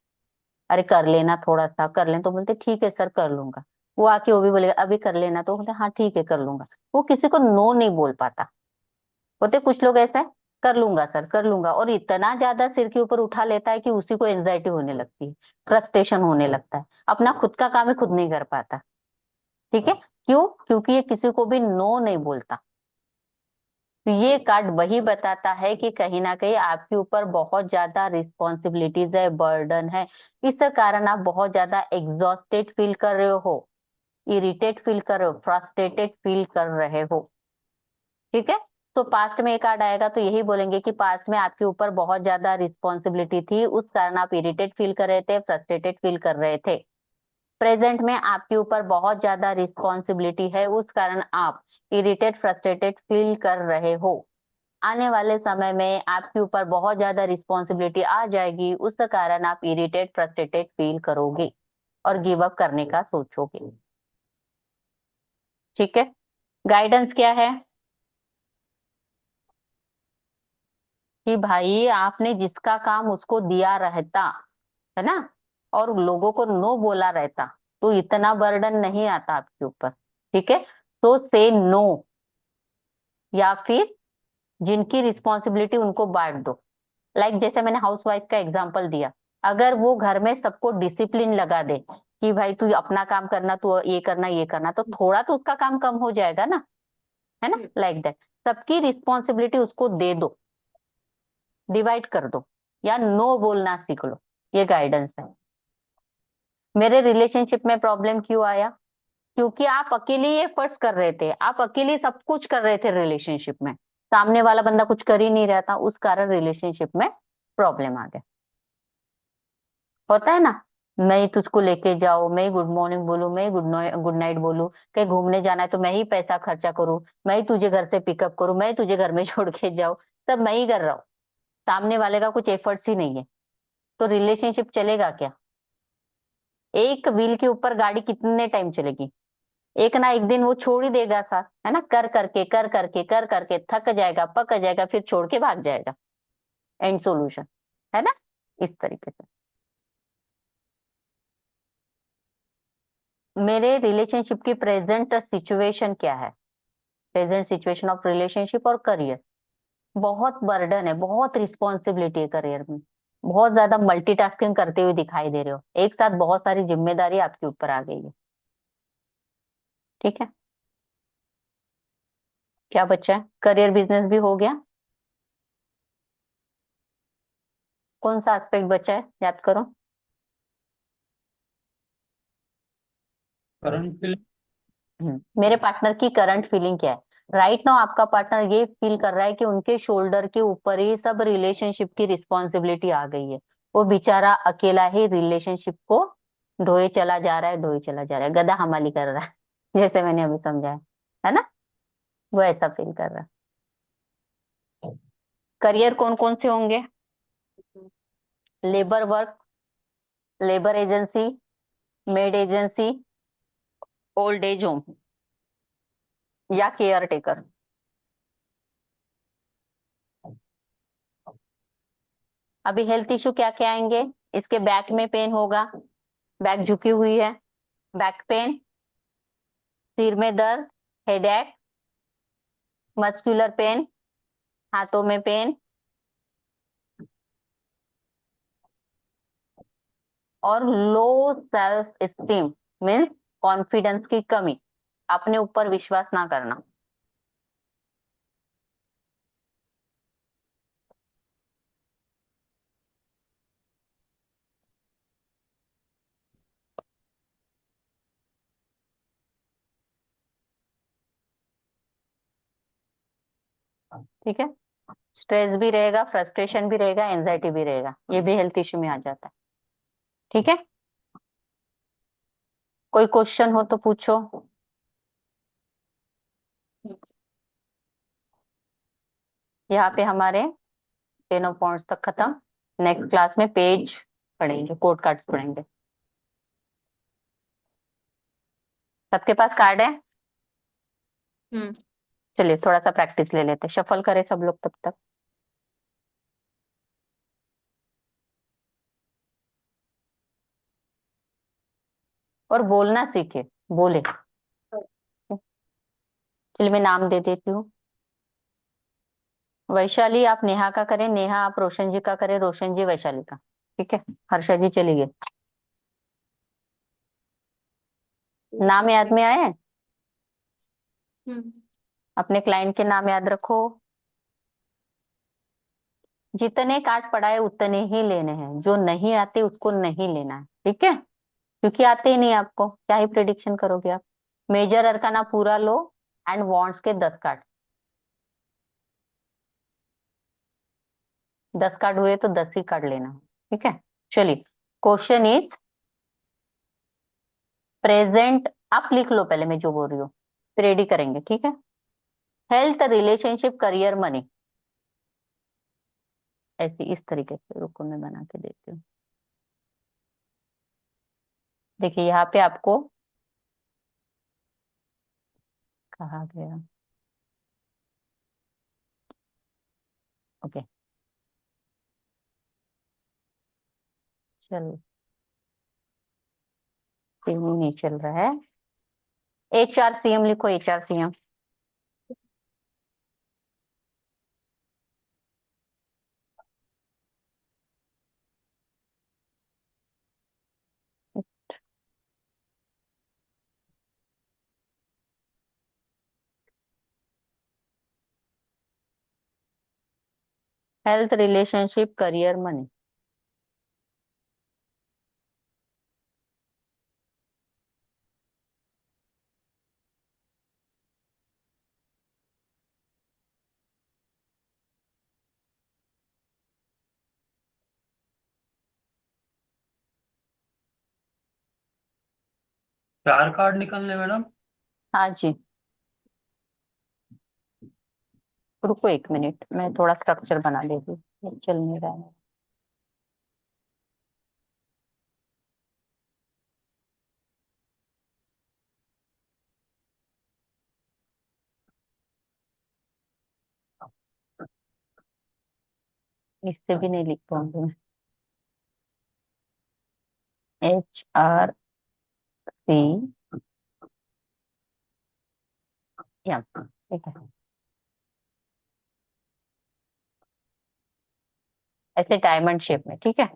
अरे कर लेना, थोड़ा सा कर लेना, तो बोलते ठीक है सर कर लूंगा। वो आके वो भी बोलेगा अभी कर लेना, तो बोलते हाँ ठीक है कर लूंगा। वो किसी को नो नहीं बोल पाता। होते कुछ लोग ऐसा है, कर लूंगा सर कर लूंगा, और इतना ज्यादा सिर के ऊपर उठा लेता है कि उसी को एंजाइटी होने लगती है, फ्रस्ट्रेशन होने लगता है, अपना खुद का काम ही खुद नहीं कर पाता। ठीक है। क्यों? क्योंकि ये किसी को भी नो नहीं बोलता। तो ये कार्ड वही बताता है कि कहीं ना कहीं आपके ऊपर बहुत ज्यादा रिस्पॉन्सिबिलिटीज है, बर्डन है। इस कारण आप बहुत ज्यादा एग्जॉस्टेड फील कर रहे हो, इरिटेट फील कर रहे हो, फ्रस्ट्रेटेड फील कर रहे हो। ठीक है। तो पास्ट में एक कार्ड आएगा तो यही बोलेंगे कि पास्ट में आपके ऊपर बहुत ज्यादा रिस्पॉन्सिबिलिटी थी, उस कारण आप इरिटेट फील कर रहे थे, फ्रस्ट्रेटेड फील कर रहे थे। प्रेजेंट में आपके ऊपर बहुत ज्यादा रिस्पॉन्सिबिलिटी है, उस कारण आप इरिटेट फ्रस्ट्रेटेड फील कर रहे हो। आने वाले समय में आपके ऊपर बहुत ज्यादा रिस्पॉन्सिबिलिटी आ जाएगी, उस कारण आप इरिटेट फ्रस्ट्रेटेड फील करोगे और गिव अप करने का सोचोगे। ठीक है। गाइडेंस क्या है कि भाई आपने जिसका काम उसको दिया रहता, है ना, और लोगों को नो बोला रहता, तो इतना बर्डन नहीं आता आपके ऊपर। ठीक है। तो से नो, या फिर जिनकी रिस्पॉन्सिबिलिटी उनको बांट दो। लाइक जैसे मैंने हाउस वाइफ का एग्जांपल दिया, अगर वो घर में सबको डिसिप्लिन लगा दे कि भाई तू अपना काम करना, तू ये करना, तो थोड़ा तो उसका काम कम हो जाएगा ना, है ना। लाइक दैट सबकी रिस्पॉन्सिबिलिटी उसको दे दो, डिवाइड कर दो, या नो बोलना सीख लो। ये गाइडेंस है। मेरे रिलेशनशिप में प्रॉब्लम क्यों आया? क्योंकि आप अकेले ही एफर्ट्स कर रहे थे, आप अकेले सब कुछ कर रहे थे रिलेशनशिप में, सामने वाला बंदा कुछ कर ही नहीं रहा था, उस कारण रिलेशनशिप में प्रॉब्लम आ गया। होता है ना, मैं ही तुझको लेके जाऊं, मैं ही गुड मॉर्निंग बोलूं, मैं ही गुड नाइट बोलूं, कहीं घूमने जाना है तो मैं ही पैसा खर्चा करूं, मैं ही तुझे घर से पिकअप करूं, मैं ही तुझे घर में छोड़ के जाऊं, सब मैं ही कर रहा हूँ, सामने वाले का कुछ एफर्ट्स ही नहीं है, तो रिलेशनशिप चलेगा क्या? एक व्हील के ऊपर गाड़ी कितने टाइम चलेगी? एक ना एक दिन वो छोड़ ही देगा साथ, है ना, कर करके थक जाएगा, पक जाएगा, फिर छोड़ के भाग जाएगा। एंड सॉल्यूशन, है ना, इस तरीके से। मेरे रिलेशनशिप की प्रेजेंट सिचुएशन क्या है? प्रेजेंट सिचुएशन ऑफ रिलेशनशिप और करियर, बहुत बर्डन है, बहुत रिस्पॉन्सिबिलिटी है करियर में, बहुत ज्यादा मल्टीटास्किंग करते हुए दिखाई दे रहे हो, एक साथ बहुत सारी जिम्मेदारी आपके ऊपर आ गई है। ठीक है। क्या बच्चा है? करियर बिजनेस भी हो गया। कौन सा एस्पेक्ट बचा है, याद करो। करंट मेरे पार्टनर की करंट फीलिंग क्या है? राइट नाउ आपका पार्टनर ये फील कर रहा है कि उनके शोल्डर के ऊपर ही सब रिलेशनशिप की रिस्पॉन्सिबिलिटी आ गई है, वो बेचारा अकेला ही रिलेशनशिप को ढोए चला जा रहा है, ढोए चला जा रहा है, गधा हमाली कर रहा है जैसे मैंने अभी समझाया, है ना, वो ऐसा फील कर रहा है। करियर कौन कौन से होंगे? Labour work, labour agency, made agency, old age home, या केयर टेकर। अभी हेल्थ इश्यू क्या क्या आएंगे? इसके बैक में पेन होगा, बैक झुकी हुई है, बैक पेन, सिर में दर्द, हेडेक, मस्कुलर पेन, हाथों में पेन, और low self esteem, means confidence की कमी, अपने ऊपर विश्वास ना करना। ठीक है। स्ट्रेस भी रहेगा, फ्रस्ट्रेशन भी रहेगा, एंजाइटी भी रहेगा, ये भी हेल्थ इश्यू में आ जाता है। ठीक है। कोई क्वेश्चन हो तो पूछो। यहाँ पे हमारे 10 पॉइंट्स तक खत्म। नेक्स्ट क्लास में पेज पढ़ेंगे, कोड कार्ड्स पढ़ेंगे। सबके पास कार्ड है? हम्म। चलिए थोड़ा सा प्रैक्टिस ले लेते, शफल करें सब लोग तब तक। और बोलना सीखे, बोले। चलिए मैं नाम दे देती हूँ। वैशाली आप नेहा का करें, नेहा आप रोशन जी का करें, रोशन जी वैशाली का। ठीक है, हर्षा जी चली गई। नाम ठीक याद है। में आए? हम्म। अपने क्लाइंट के नाम याद रखो। जितने कार्ड पड़ा है उतने ही लेने हैं, जो नहीं आते उसको नहीं लेना है, ठीक है? क्योंकि आते ही नहीं आपको, क्या ही प्रिडिक्शन करोगे आप। मेजर अरकाना पूरा लो एंड वॉन्ट्स के 10 कार्ड। 10 कार्ड हुए तो 10 ही कार्ड लेना है, ठीक है? चलिए, क्वेश्चन इज प्रेजेंट। आप लिख लो पहले मैं जो बोल रही हूँ, फिर रेडी करेंगे, ठीक है? हेल्थ, रिलेशनशिप, करियर, मनी, ऐसी इस तरीके से। रुको मैं बना के देती हूँ। देखिए यहाँ पे आपको कहा गया, ओके चलो, तीन नहीं चल रहा है। HRCM लिखो, HRCM। Health, relationship, career, money. चार कार्ड निकलने मैडम। हाँ जी, रुको 1 मिनट, मैं थोड़ा स्ट्रक्चर बना लेती हूँ, ये चल नहीं रहा है। इससे भी नहीं लिख पाऊंगी मैं। HRC, या ठीक है, ऐसे डायमंड शेप में, ठीक है?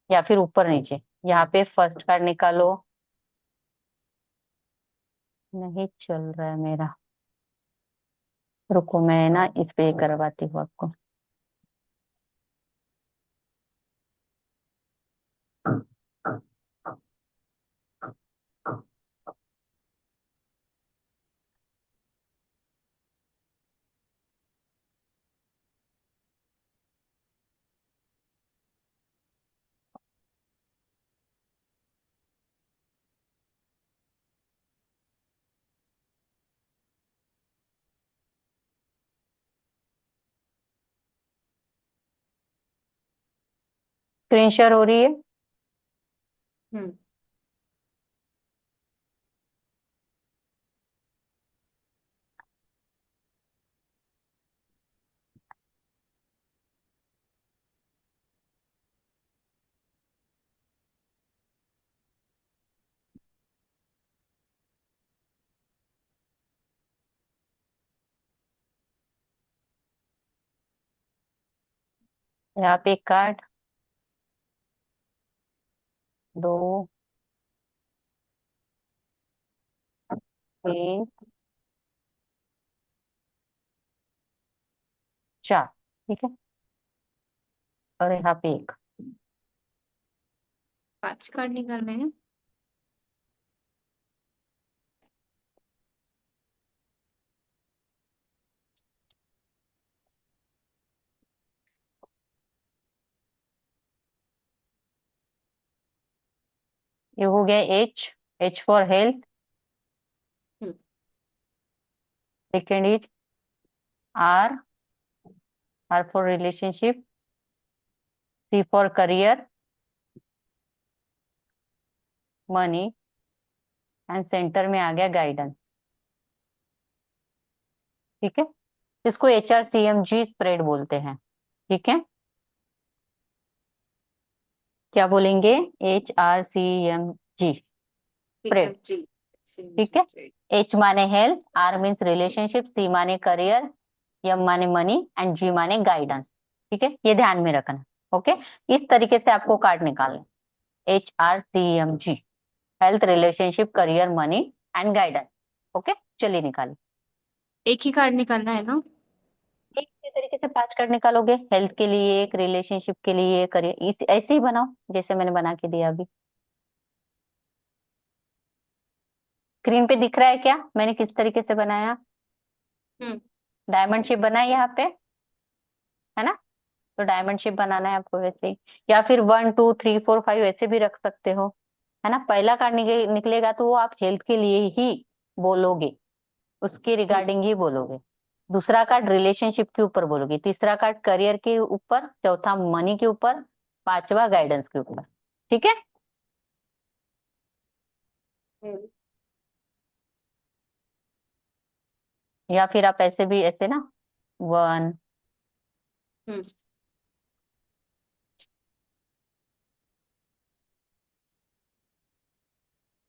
या फिर ऊपर नीचे। यहाँ पे फर्स्ट कार्ड निकालो। नहीं चल रहा है मेरा, रुको मैं ना इस पे करवाती हूँ आपको। स्क्रीन शेयर हो रही है? हम्म। यहाँ पे एक कार्ड, दो, तीन, चार, ठीक है? और यहाँ पे एक। 5 कार्ड निकालने हैं। ये हो गया H। H for health. Hmm. Second is R। R for relationship. C for career, money, and centre में आ गया गाइडेंस। ठीक है, इसको HRCMG स्प्रेड बोलते हैं। ठीक है, क्या बोलेंगे? HRCMG ठीक है स्प्रेड। जी। ठीक है, H माने health, R means relationship, C माने करियर, M माने मनी एंड G माने गाइडेंस। ठीक है, ये ध्यान में रखना। ओके, इस तरीके से आपको कार्ड निकालना। HRCMG, health, relationship, career, money and guidance. Okay, चलिए निकालिए। एक ही कार्ड निकालना है ना? एक ही तरीके से 5 कार्ड निकालोगे, हेल्थ के लिए एक, रिलेशनशिप के लिए, करियर, ऐसे ही बनाओ जैसे मैंने बना के दिया अभी। स्क्रीन पे दिख रहा है क्या मैंने किस तरीके से बनाया? हम्म। डायमंड शेप बनाया यहाँ पे, है ना? तो डायमंड शेप बनाना है आपको वैसे ही, या फिर 1 2 3 4 5 ऐसे भी रख सकते हो, है ना? पहला कार्ड निकलेगा तो वो आप हेल्थ के लिए ही बोलोगे, उसके रिगार्डिंग ही बोलोगे। दूसरा कार्ड रिलेशनशिप के ऊपर बोलोगे, तीसरा कार्ड करियर के ऊपर, चौथा मनी के ऊपर, पांचवा गाइडेंस के ऊपर। ठीक है, हम्म। या फिर आप ऐसे भी, ऐसे ना, 1 हम्म।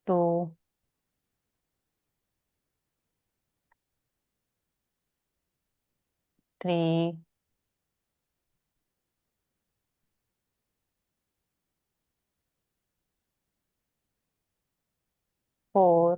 2 3 4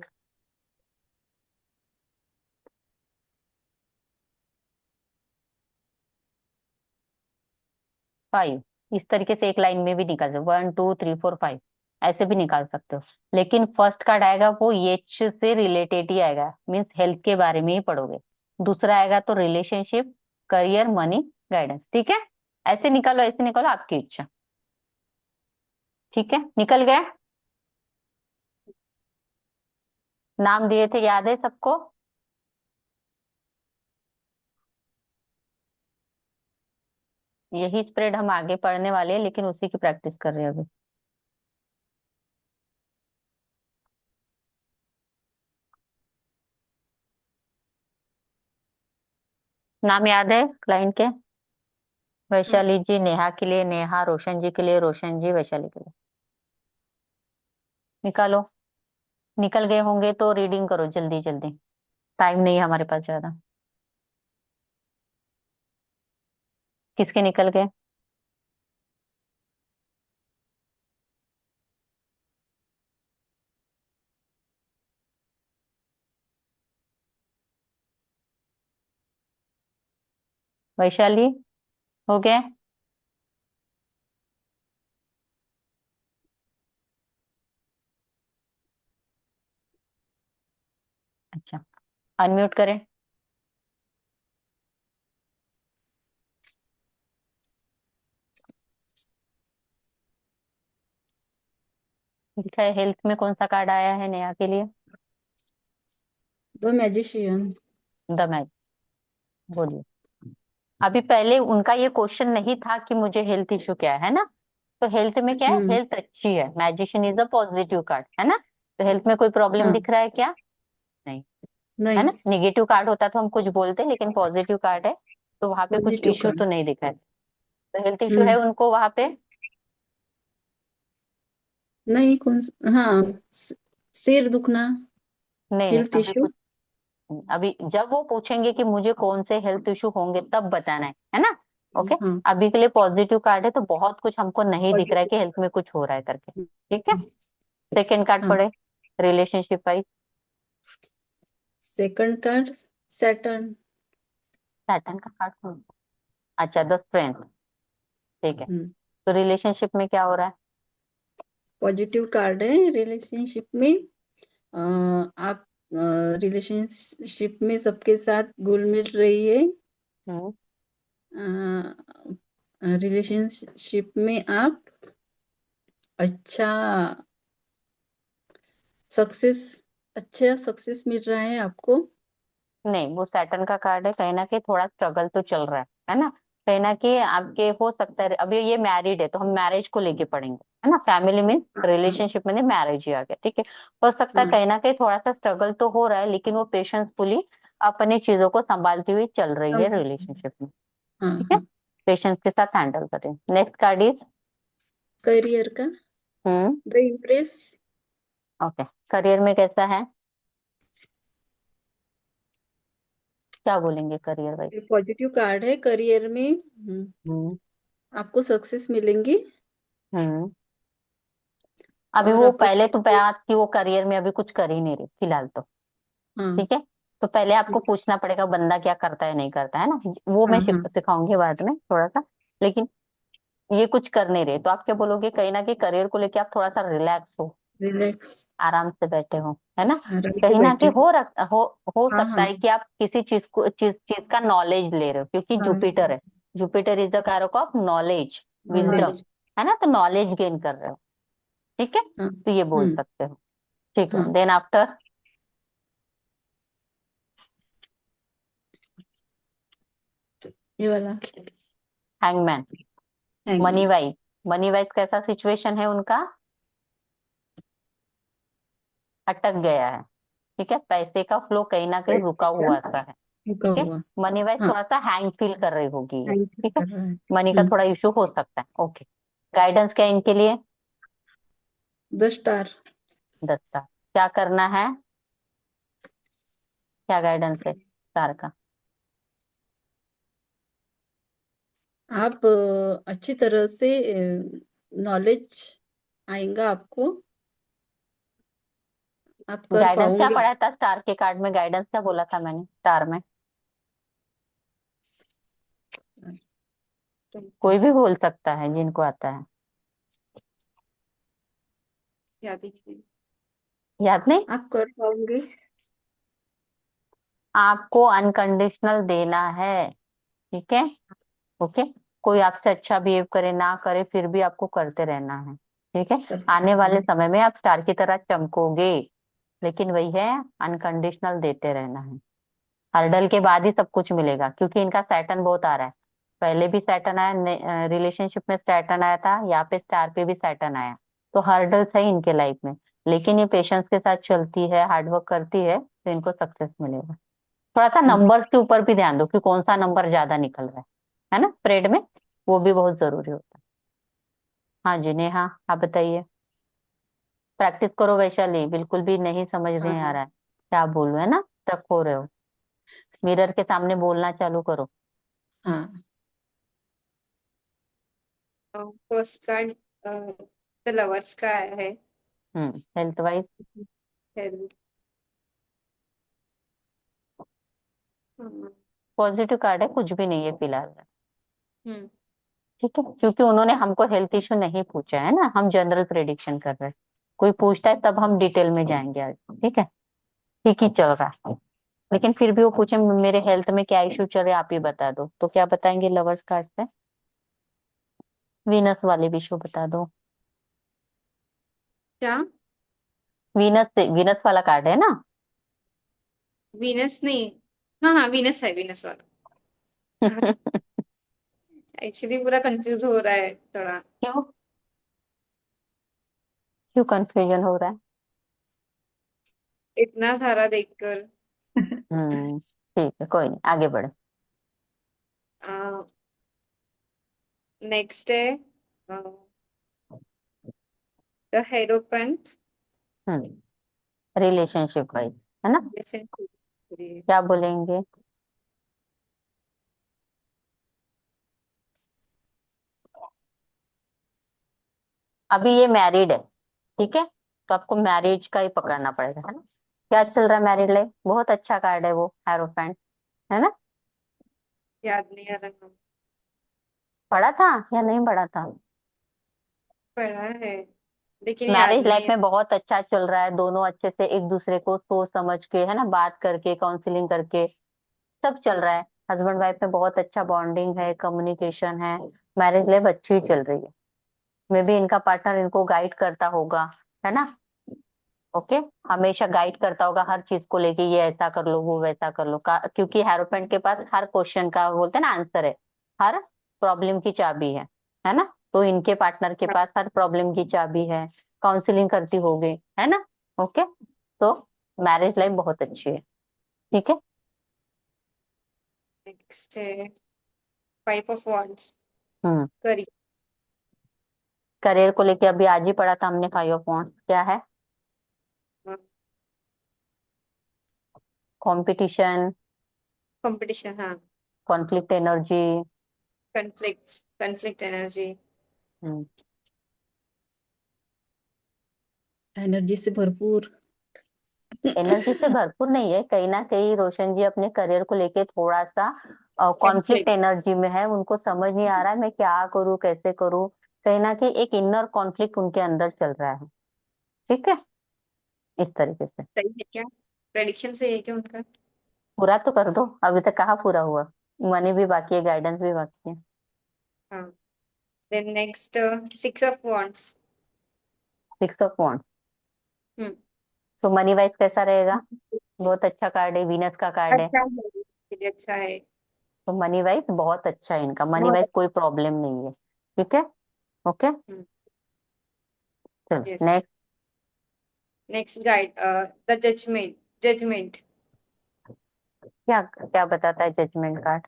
5। इस तरीके से एक लाइन में भी निकाल सकते हो, 1 2 3 4 5 ऐसे भी निकाल सकते हो। लेकिन फर्स्ट कार्ड आएगा वो एच से रिलेटेड ही आएगा, मीन्स हेल्थ के बारे में ही पढ़ोगे। दूसरा आएगा तो रिलेशनशिप, करियर, मनी, गाइडेंस। ठीक है, ऐसे निकालो, ऐसे निकालो, आपकी इच्छा। ठीक है, निकल गए? नाम दिए थे, याद है सबको? यही स्प्रेड हम आगे पढ़ने वाले हैं, लेकिन उसी की प्रैक्टिस कर रहे हैं अभी। नाम याद है क्लाइंट के? वैशाली जी नेहा के लिए, नेहा रोशन जी के लिए, रोशन जी वैशाली के लिए। निकालो, निकल गए होंगे तो रीडिंग करो जल्दी जल्दी, टाइम नहीं है हमारे पास ज्यादा। किसके निकल गए? वैशाली, हो गए? अच्छा, अनम्यूट करें। लिखा है हेल्थ में कौन सा कार्ड आया है नेहा के लिए? The magician. The match. बोलिए। अभी पहले उनका ये क्वेश्चन नहीं था कि मुझे हेल्थ इशू क्या है ना? तो हेल्थ में क्या है? हम्म। हेल्थ अच्छी है, magician is a positive card, है ना? तो हेल्थ में कोई प्रॉब्लम हाँ। दिख रहा है क्या? नहीं, है नहीं। ना? नेगेटिव कार्ड होता तो हम कुछ बोलते, लेकिन पॉजिटिव कार्ड है तो वहां पे कुछ पॉजिटिव इश्यू तो कार्ड। नहीं दिखा है। तो हेल्थ इशू है हम्म। उनको वहां पे? नहीं, हाँ, सिर दुखना। नहीं नहीं, हेल्थ अभी इश्यू। कुछ, अभी जब वो पूछेंगे कि मुझे कौन से हेल्थ इशू होंगे तब बताना है ना? ओके, हाँ। अभी के लिए पॉजिटिव कार्ड है तो बहुत कुछ हमको नहीं दिख रहा है पॉजिटिव। कि हेल्थ में कुछ हो रहा है करके। ठीक है, सेकेंड कार्ड हाँ। पढ़े, relationship wise. Second card, Saturn. Saturn का कार्ड अच्छा, द स्ट्रेंथ। ठीक है, हम्म। तो रिलेशनशिप में क्या हो रहा है? पॉजिटिव कार्ड है रिलेशनशिप में। आप रिलेशनशिप में सबके साथ घुल मिल रही है। हम्म, रिलेशनशिप में आप अच्छा सक्सेस अच्छा सक्सेस मिल रहा है आपको। नहीं, वो सैटर्न का कार्ड है, कहीं ना कहीं थोड़ा स्ट्रगल तो चल रहा है ना? कहीं ना कहीं आपके हो सकता है, अभी ये मैरिड है तो हम मैरिज को लेके पढ़ेंगे, है ना। फैमिली मीन्स रिलेशनशिप में मैरिज ही आ गया, ठीक है। हो सकता है हाँ कहीं ना कहीं थोड़ा सा स्ट्रगल तो हो रहा है, लेकिन वो पेशेंसफुली अपनी चीजों को संभालती हुई चल रही है हाँ रिलेशनशिप में, हाँ ठीक है। हाँ। पेशेंस के साथ हैंडल करें। नेक्स्ट कार्ड इज, करियर का हम्म, द इम्प्रेस। ओके। करियर में कैसा है, क्या बोलेंगे करियर वाइज? पॉजिटिव कार्ड है करियर में। हम्म आपको सक्सेस मिलेंगी। हम्म। अभी और वो आपका पहले तो बात की वो करियर में अभी कुछ कर ही नहीं रही फिलहाल तो, हाँ ठीक है। तो पहले आपको ठीक है। पूछना पड़ेगा बंदा क्या करता है नहीं करता है ना, वो मैं हाँ हाँ सिखाऊंगी बाद में थोड़ा सा। लेकिन ये कुछ कर नहीं रहे तो आप क्या बोलोगे, कहीं ना कहीं करियर को लेके आप थोड़ा सा रिलैक्स हो, रिलैक्स। आराम से बैठे हो, है ना। आराम से कहीं ना बैठे कहीं हो। हो हाँ सकता हाँ है कि आप किसी चीज का नॉलेज ले रहे हो, क्योंकि हाँ जुपिटर है। जुपिटर इज द कारक ऑफ नॉलेज, विजडम, नॉलेज। है ना। तो नॉलेज गेन कर रहे हो, ठीक है। हाँ तो ये बोल सकते हो, ठीक है। हाँ। देन आफ्टर, ये वाला hangman. Hang. Money wise, money wise कैसा सिचुएशन है उनका, अटक गया है, ठीक है। पैसे का फ्लो कहीं ना कहीं रुका पैसे का हुआ सा है, रुका ठीक है। हुआ। मनी वाइज हाँ थोड़ा सा हैंग फील कर रही होगी ये, हैंग ठीक है। कर रहा है। मनी का थोड़ा इशू हो सकता है, ओके। गाइडेंस क्या है इनके लिए, 10 स्टार। दस्ता, क्या करना है, क्या गाइडेंस है स्टार का? आप अच्छी तरह से नॉलेज आएगा आपको। आप कर गाइडेंस क्या पाओगे। पढ़ा था स्टार के कार्ड में, गाइडेंस क्या बोला था मैंने स्टार में? कोई भी बोल सकता है जिनको आता है, याद दीजिए। याद नहीं। आप कर पाओगे। आपको अनकंडीशनल देना है, ठीक है, ओके। कोई आपसे अच्छा बिहेव करे ना करे फिर भी आपको करते रहना है, ठीक है। करते आने वाले रहेंगे। समय में आप स्टार की तरह चमकोगे, लेकिन वही है, अनकंडीशनल देते रहना है। हर्डल के बाद ही सब कुछ मिलेगा, क्योंकि इनका सैटर्न बहुत आ रहा है। पहले भी सैटर्न आया, रिलेशनशिप में सैटर्न आया था, यहाँ पे स्टार पे भी सैटर्न आया। तो हर्डल्स है इनके लाइफ में, लेकिन ये पेशेंस के साथ चलती है, हार्डवर्क करती है, तो इनको सक्सेस मिलेगा। थोड़ा सा हाँ नंबर्स के ऊपर भी ध्यान दो कि कौन सा नंबर ज्यादा निकल रहा है ना स्प्रेड में, वो भी बहुत जरूरी होता है। हाँ जी नेहा, आप बताइए। प्रैक्टिस करो वैशाली, बिल्कुल भी नहीं समझ हाँ नहीं आ हाँ रहा है क्या बोलूं, है ना, स्टक हो रहे हो। मिरर के सामने बोलना चालू करो। हाँ। फर्स्ट कार्ड द लवर्स का है। Health wise, health. हम्म पॉजिटिव कार्ड है, कुछ भी नहीं है फिलहाल, हम्म, ठीक है। क्योंकि उन्होंने हमको हेल्थ इशू नहीं पूछा है ना, हम जनरल प्रेडिक्शन कर रहे हैं। कोई पूछता है तब हम डिटेल में जाएंगे आज, ठीक है। ठीक ही चल रहा है, लेकिन फिर भी वो पूछे मेरे हेल्थ में क्या इशू चल रहा है आप ही बता दो, तो क्या बताएंगे लवर्स कार्ड से? वीनस वाले भी इशू बता दो। क्या? वीनस से, वीनस वाला कार्ड है ना। वीनस नहीं। हाँ हाँ, वीनस है, वीनस वाला। सॉरी, एक्चुअली पूरा कंफ्यूज हो रहा है थोड़ा। क्यों, क्यों कंफ्यूजन हो रहा है? इतना सारा देखकर। ठीक है, कोई नहीं, आगे बढ़े। नेक्स्ट है द हेरोपेंट। रिलेशनशिप वाइज, है ना, क्या बोलेंगे? अभी ये मैरिड है, ठीक है, तो आपको मैरिज का ही पकड़ना पड़ेगा, है ना। क्या चल रहा है मैरिड लाइफ, बहुत अच्छा कार्ड है वो हेरोफेंट, है ना। याद नहीं आ रहा। पढ़ा था या नहीं पढ़ा था? पढ़ा है लेकिन याद मैरिज नहीं लाइफ है। में बहुत अच्छा चल रहा है, दोनों अच्छे से एक दूसरे को सोच समझ के, है ना, बात करके, काउंसलिंग करके सब चल रहा है। हस्बैंड वाइफ में बहुत अच्छा बॉन्डिंग है, कम्युनिकेशन है, मैरिज लाइफ अच्छी ही चल रही है। मे भी इनका पार्टनर इनको गाइड करता होगा, है ना, ओके। हमेशा गाइड करता होगा हर चीज को लेके, ये ऐसा कर लो वो वैसा कर लो क्योंकि हेरोपेंट के पास हर क्वेश्चन का बोलते हैं ना आंसर है, हर प्रॉब्लम की चाबी है ना? तो इनके पार्टनर के पास हर प्रॉब्लम की चाबी है, काउंसलिंग करती होगी, है ना? ओके, तो मैरिज लाइफ बहुत अच्छी है। ठीक है। नेक्स्ट है 5 of wands, hmm career. Career को लेके अभी आज ही पढ़ा था हमने, 5 ऑफ वांड्स क्या है? कंपटीशन, कंपटीशन, हाँ। Conflict energy. Conflict energy. Energy से भरपूर। एनर्जी से भरपूर नहीं है, कहीं ना कहीं रोशन जी अपने करियर को लेके थोड़ा सा कॉन्फ्लिक्ट कन्फ्लिक्ट। एनर्जी में है, उनको समझ नहीं आ रहा है मैं क्या करूँ कैसे करूँ। कहीं ना कहीं एक इनर कॉन्फ्लिक्ट उनके अंदर चल रहा है। ठीक है, इस तरीके से। सही है क्या? प्रेडिक्शन सही है क्या उनका? पूरा तो कर दो, अभी तक कहाँ पूरा हुआ? मनी भी बाकी है, गाइडेंस भी बाकी है। हाँ। Then next 6 of wands. 6 of wands, हम्म। तो मनी वाइज कैसा रहेगा? बहुत अच्छा कार्ड है, वीनस का कार्ड है। अच्छा है, चलिए अच्छा है। तो मनी वाइज बहुत अच्छा है इनका, मनी बहुत वाइज अच्छा। कोई प्रॉब्लम नहीं है। ठीक है, ओके, चलो yes. Next. Next guide, the judgment. क्या क्या बताता है जजमेंट कार्ड?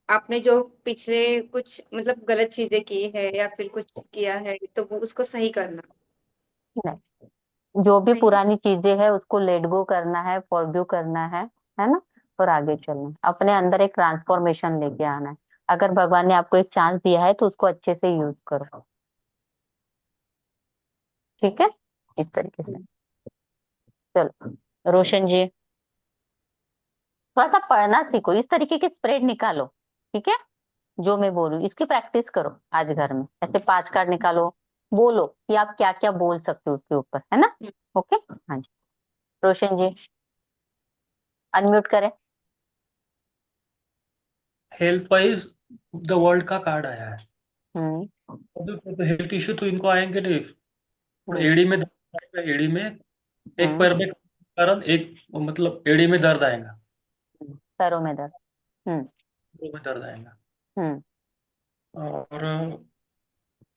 आपने जो पिछले कुछ मतलब गलत चीजें की है या फिर कुछ किया है तो वो उसको सही करना। नहीं, जो भी सही है। पुरानी चीजें है उसको लेट गो करना है, फॉरगिव करना है ना? और आगे चलना है, अपने अंदर एक ट्रांसफॉर्मेशन लेके आना है। अगर भगवान ने आपको एक चांस दिया है तो उसको अच्छे से यूज करो। ठीक है, इस तरीके से। चलो रोशन जी, थोड़ा सा पढ़ना सीखो, इस तरीके के स्प्रेड निकालो। ठीक है, जो मैं बोल रही हूँ इसकी प्रैक्टिस करो आज घर में, ऐसे 5 कार्ड निकालो, बोलो कि आप क्या क्या बोल सकते हो उसके ऊपर, है ना? हम्म। ओके, हाँ जी, रोशन जी अनम्यूट करें। हेल्थ वाइज द वर्ल्ड का कार्ड आया है। हम्म तो हेल्थ इश्यू तो इनको आएंगे नहीं। और हम्म एड़ी में दर्द आएगा, एड़ी में, एक हम्म पैर में कारण, एक मतलब एड़ी में दर्द आएगा, पैरों में दर्द। हम्म पैरों में दर्द आएगा। हम्म और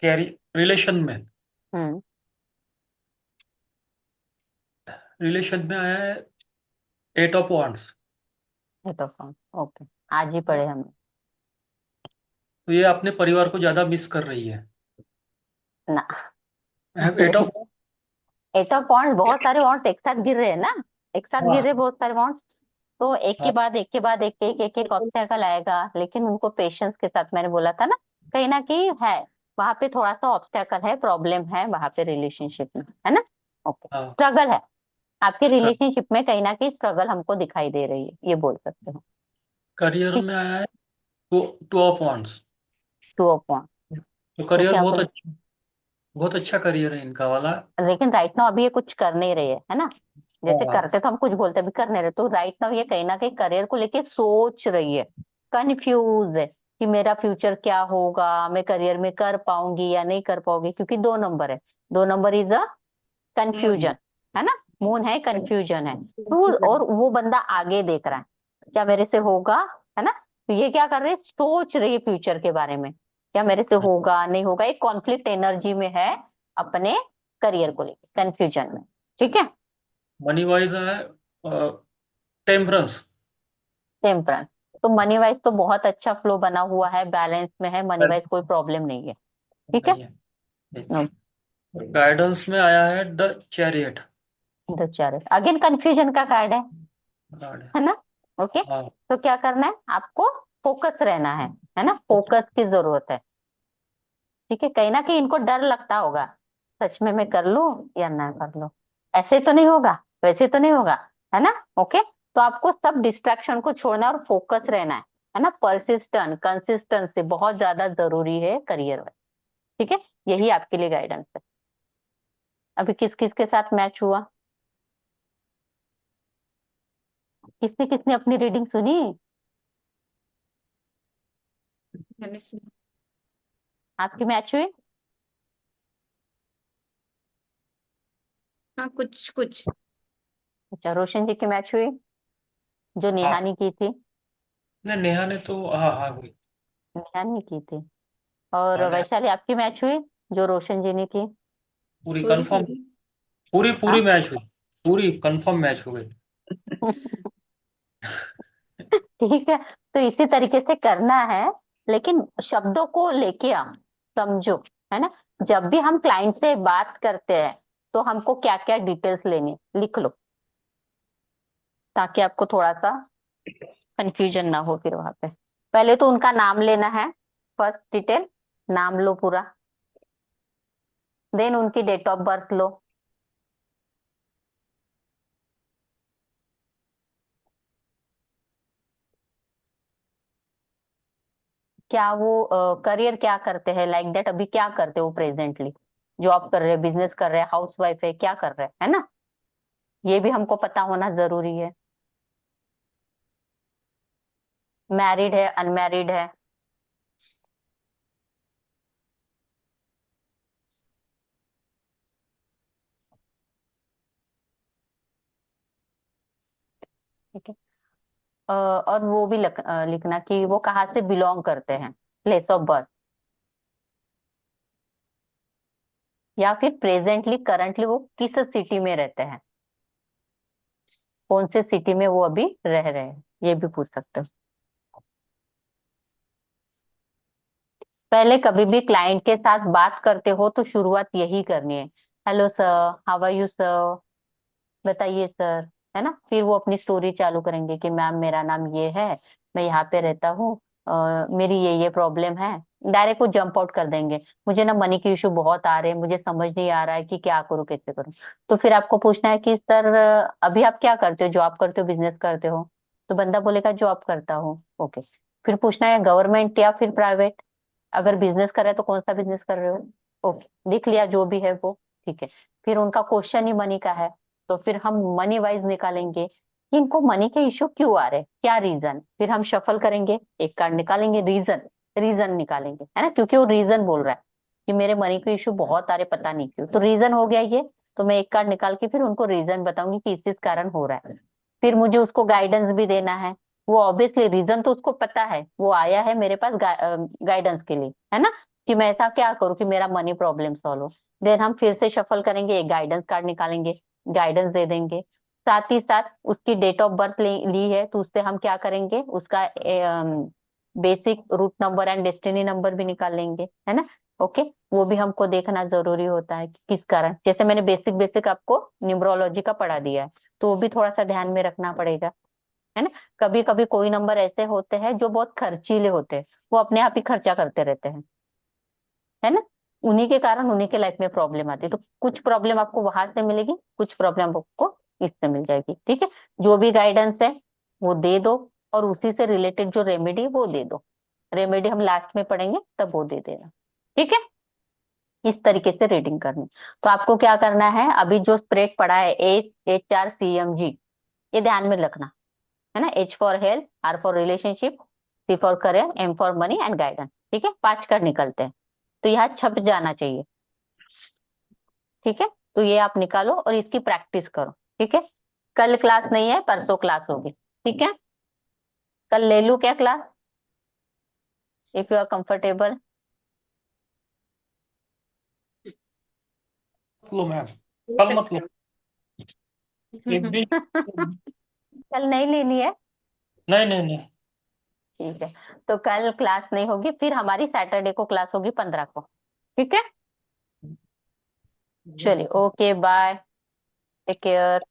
कैरी हम्म रिलेशन में आया है 8 ऑफ वांड्स। ये तो फोन, ओके, आज ही पढ़े हमने। तो ये अपने परिवार को ज्यादा मिस कर रही है। ना, 8 ऑफ, 8 ऑफ वांड्स, बहुत सारे वांड्स एक साथ गिर रहे हैं ना, एक साथ गिर हाँ रहे बहुत सारे वांड्स। तो हाँ एक के बाद एक ऑब्स्टेकल आएगा, लेकिन उनको पेशेंस के साथ, मैंने बोला था ना, कहीं ना कहीं है वहां पे थोड़ा सा ऑब्स्टेकल है, प्रॉब्लम है वहां पे रिलेशनशिप में, है ना? ओके, हाँ। स्ट्रगल है आपके स्ट्रगल। रिलेशनशिप में, कहीं ना कहीं स्ट्रगल हमको दिखाई दे रही है, ये बोल सकते हो। करियर ठीक, में आया है 2 ऑफ वांड्स। 2 ऑफ वांड्स, तो तो करियर क्या बोले? बहुत अच्छा करियर है इनका वाला। लेकिन राइट नाउ अभी ये कुछ कर नहीं रही है ना? जैसे हाँ करते तो हम कुछ बोलते, अभी कर नहीं रहे, तो राइट नाउ ये कहीं ना कहीं करियर को लेके सोच रही है, कंफ्यूज है कि मेरा फ्यूचर क्या होगा, मैं करियर में कर पाऊंगी या नहीं कर पाऊंगी, क्योंकि 2 नंबर है, 2 number is a moon. Confusion, है ना? मून है, कंफ्यूजन है, तो और वो बंदा आगे देख रहा है, क्या मेरे से होगा, है ना? तो ये क्या कर रही है, सोच रही है फ्यूचर के बारे में, क्या मेरे से होगा नहीं होगा, एक कॉन्फ्लिक्ट एनर्जी में है अपने करियर को लेकर, कंफ्यूजन में। ठीक है, मनी वाइज है टेम्परेंस। टेम्परेंस, तो मनी वाइज तो बहुत अच्छा फ्लो बना हुआ है, बैलेंस में है, मनी वाइज कोई प्रॉब्लम नहीं है। ठीक है, नहीं है। गाइडेंस में आया है द चैरियट दो चार, अगेन कंफ्यूजन का कार्ड कार्ड है। है ना? ओके, हाँ तो क्या करना है आपको, फोकस रहना है ना? फोकस की जरूरत है। ठीक है, कहीं ना कहीं इनको डर लगता होगा, सच में मैं कर लूं या ना कर लूं, ऐसे तो नहीं होगा, वैसे तो नहीं होगा, है ना? ओके, तो आपको सब डिस्ट्रैक्शन को छोड़ना है और फोकस रहना है ना? परसिस्टेंट, कंसिस्टेंसी बहुत ज्यादा जरूरी है करियर में। ठीक है, यही आपके लिए गाइडेंस है। अभी किस किस के साथ मैच हुआ, किसने किसने अपनी रीडिंग सुनी? मैंने सुना। आपकी मैच हुई? हाँ, कुछ कुछ। अच्छा, रोशन जी की मैच हुई, जो नेहा हाँ। ने की थी। नहीं, नेहा ने तो हाँ हाँ हुई। ध्यान नहीं की थी। और हाँ, ध्यान। वैशाली आपकी मैच हुई जो रोशन जी ने की? पूरी थोड़ी कंफर्म। थोड़ी। पूरी पूरी हाँ। मैच हुई। पूरी कंफर्म मैच हो गई। ठीक है, तो इसी तरीके से करना है, लेकिन शब्दों को लेके आओ, समझो, है ना। जब भी हम क्लाइंट से बात करते हैं तो हमको क्या क्या डिटेल्स लेनी लिख लो, ताकि आपको थोड़ा सा कंफ्यूजन ना हो फिर वहां पे। पहले तो उनका नाम लेना है, फर्स्ट डिटेल, नाम लो पूरा। देन उनकी डेट ऑफ बर्थ लो। क्या वो करियर क्या करते हैं, लाइक दैट, अभी क्या करते हैं वो प्रेजेंटली, जॉब कर रहे हैं, बिजनेस कर रहे हैं, हाउस वाइफ है, क्या कर रहे हैं, है ना। ये भी हमको पता होना जरूरी है। मैरिड है, अनमैरिड है। ठीक है। और वो भी लिखना कि वो कहाँ से बिलोंग करते हैं, प्लेस ऑफ बर्थ, या फिर प्रेजेंटली करंटली वो किस सिटी में रहते हैं, कौन से सिटी में वो अभी रह रहे हैं, ये भी पूछ सकते हो। पहले कभी भी क्लाइंट के साथ बात करते हो तो शुरुआत यही करनी है, hello sir, how are you sir, बताइए सर, है ना। फिर वो अपनी स्टोरी चालू करेंगे कि मैम मेरा नाम ये है, मैं यहाँ पे रहता हूँ, मेरी ये प्रॉब्लम है। डायरेक्ट वो जंप आउट कर देंगे, मुझे ना मनी के इशू बहुत आ रहे हैं, मुझे समझ नहीं आ रहा है कि क्या करूँ कैसे करूँ। तो फिर आपको पूछना है कि सर अभी आप क्या करते हो, जॉब करते हो, बिजनेस करते हो। तो बंदा बोलेगा जॉब करता हूँ, ओके। फिर पूछना है गवर्नमेंट या फिर प्राइवेट, अगर बिजनेस कर रहे हैं तो कौन सा बिजनेस कर रहे हो, ओके, लिख लिया जो भी है वो, ठीक है। फिर उनका क्वेश्चन ही मनी का है, तो फिर हम मनी वाइज निकालेंगे कि इनको मनी के इश्यू क्यों आ रहे हैं, क्या रीजन। फिर हम शफल करेंगे, एक कार्ड निकालेंगे, रीजन, रीजन निकालेंगे, है ना, क्योंकि वो रीजन बोल रहा है कि मेरे मनी के इश्यू बहुत आ रहे, पता नहीं क्यों, तो रीजन हो गया ये। तो मैं एक कार्ड निकाल के फिर उनको रीजन बताऊंगी कि इस कारण हो रहा है। फिर मुझे उसको गाइडेंस भी देना है। वो ऑब्वियसली रीजन तो उसको पता है, वो आया है मेरे पास गाइडेंस के लिए, है ना, कि मैं ऐसा क्या करूँ कि मेरा मनी प्रॉब्लम सॉल्व हो। देन हम फिर से शफल करेंगे, एक गाइडेंस कार्ड निकालेंगे, गाइडेंस दे देंगे। साथ ही साथ उसकी डेट ऑफ बर्थ ली है, तो उससे हम क्या करेंगे, उसका basic root number and destiny number भी निकाल लेंगे, है ना। ओके, वो भी हमको देखना जरूरी होता है कि किस कारण, जैसे मैंने बेसिक बेसिक आपको न्यूमरोलॉजी का पढ़ा दिया है, तो वो भी थोड़ा सा ध्यान में रखना पड़ेगा, है ना। कभी कभी कोई नंबर ऐसे होते हैं जो बहुत खर्चीले होते हैं, वो अपने आप ही खर्चा करते रहते हैं, है ना। उन्हीं के कारण उन्हीं के लाइफ में प्रॉब्लम आती है, तो कुछ प्रॉब्लम आपको वहां से मिलेगी, कुछ प्रॉब्लम आपको इससे मिल जाएगी, ठीक है। जो भी गाइडेंस है वो दे दो, और उसी से रिलेटेड जो रेमेडी वो दे दो। रेमेडी हम लास्ट में पढ़ेंगे, तब वो दे देना, ठीक है। इस तरीके से रीडिंग करनी। तो आपको क्या करना है, अभी जो स्प्रेड पढ़ा है, HHRCMG, ये ध्यान में रखना, है ना। H for health, R for relationship, C for career, M for money and guidance, ठीक है। 5 कर निकलते हैं, तो यहाँ छप जाना चाहिए, ठीक है। तो ये आप निकालो और इसकी प्रैक्टिस करो, ठीक है। कल क्लास नहीं है, परसों क्लास होगी, ठीक है। कल ले लूं क्या class, if you are comfortable? लो मैम। ले कल सकते मतलब एक दिन। कल नहीं लेनी है? नहीं नहीं नहीं। ठीक है, तो कल क्लास नहीं होगी, फिर हमारी सैटरडे को क्लास होगी 15 को, ठीक है। चलिए, ओके, बाय, टेक केयर।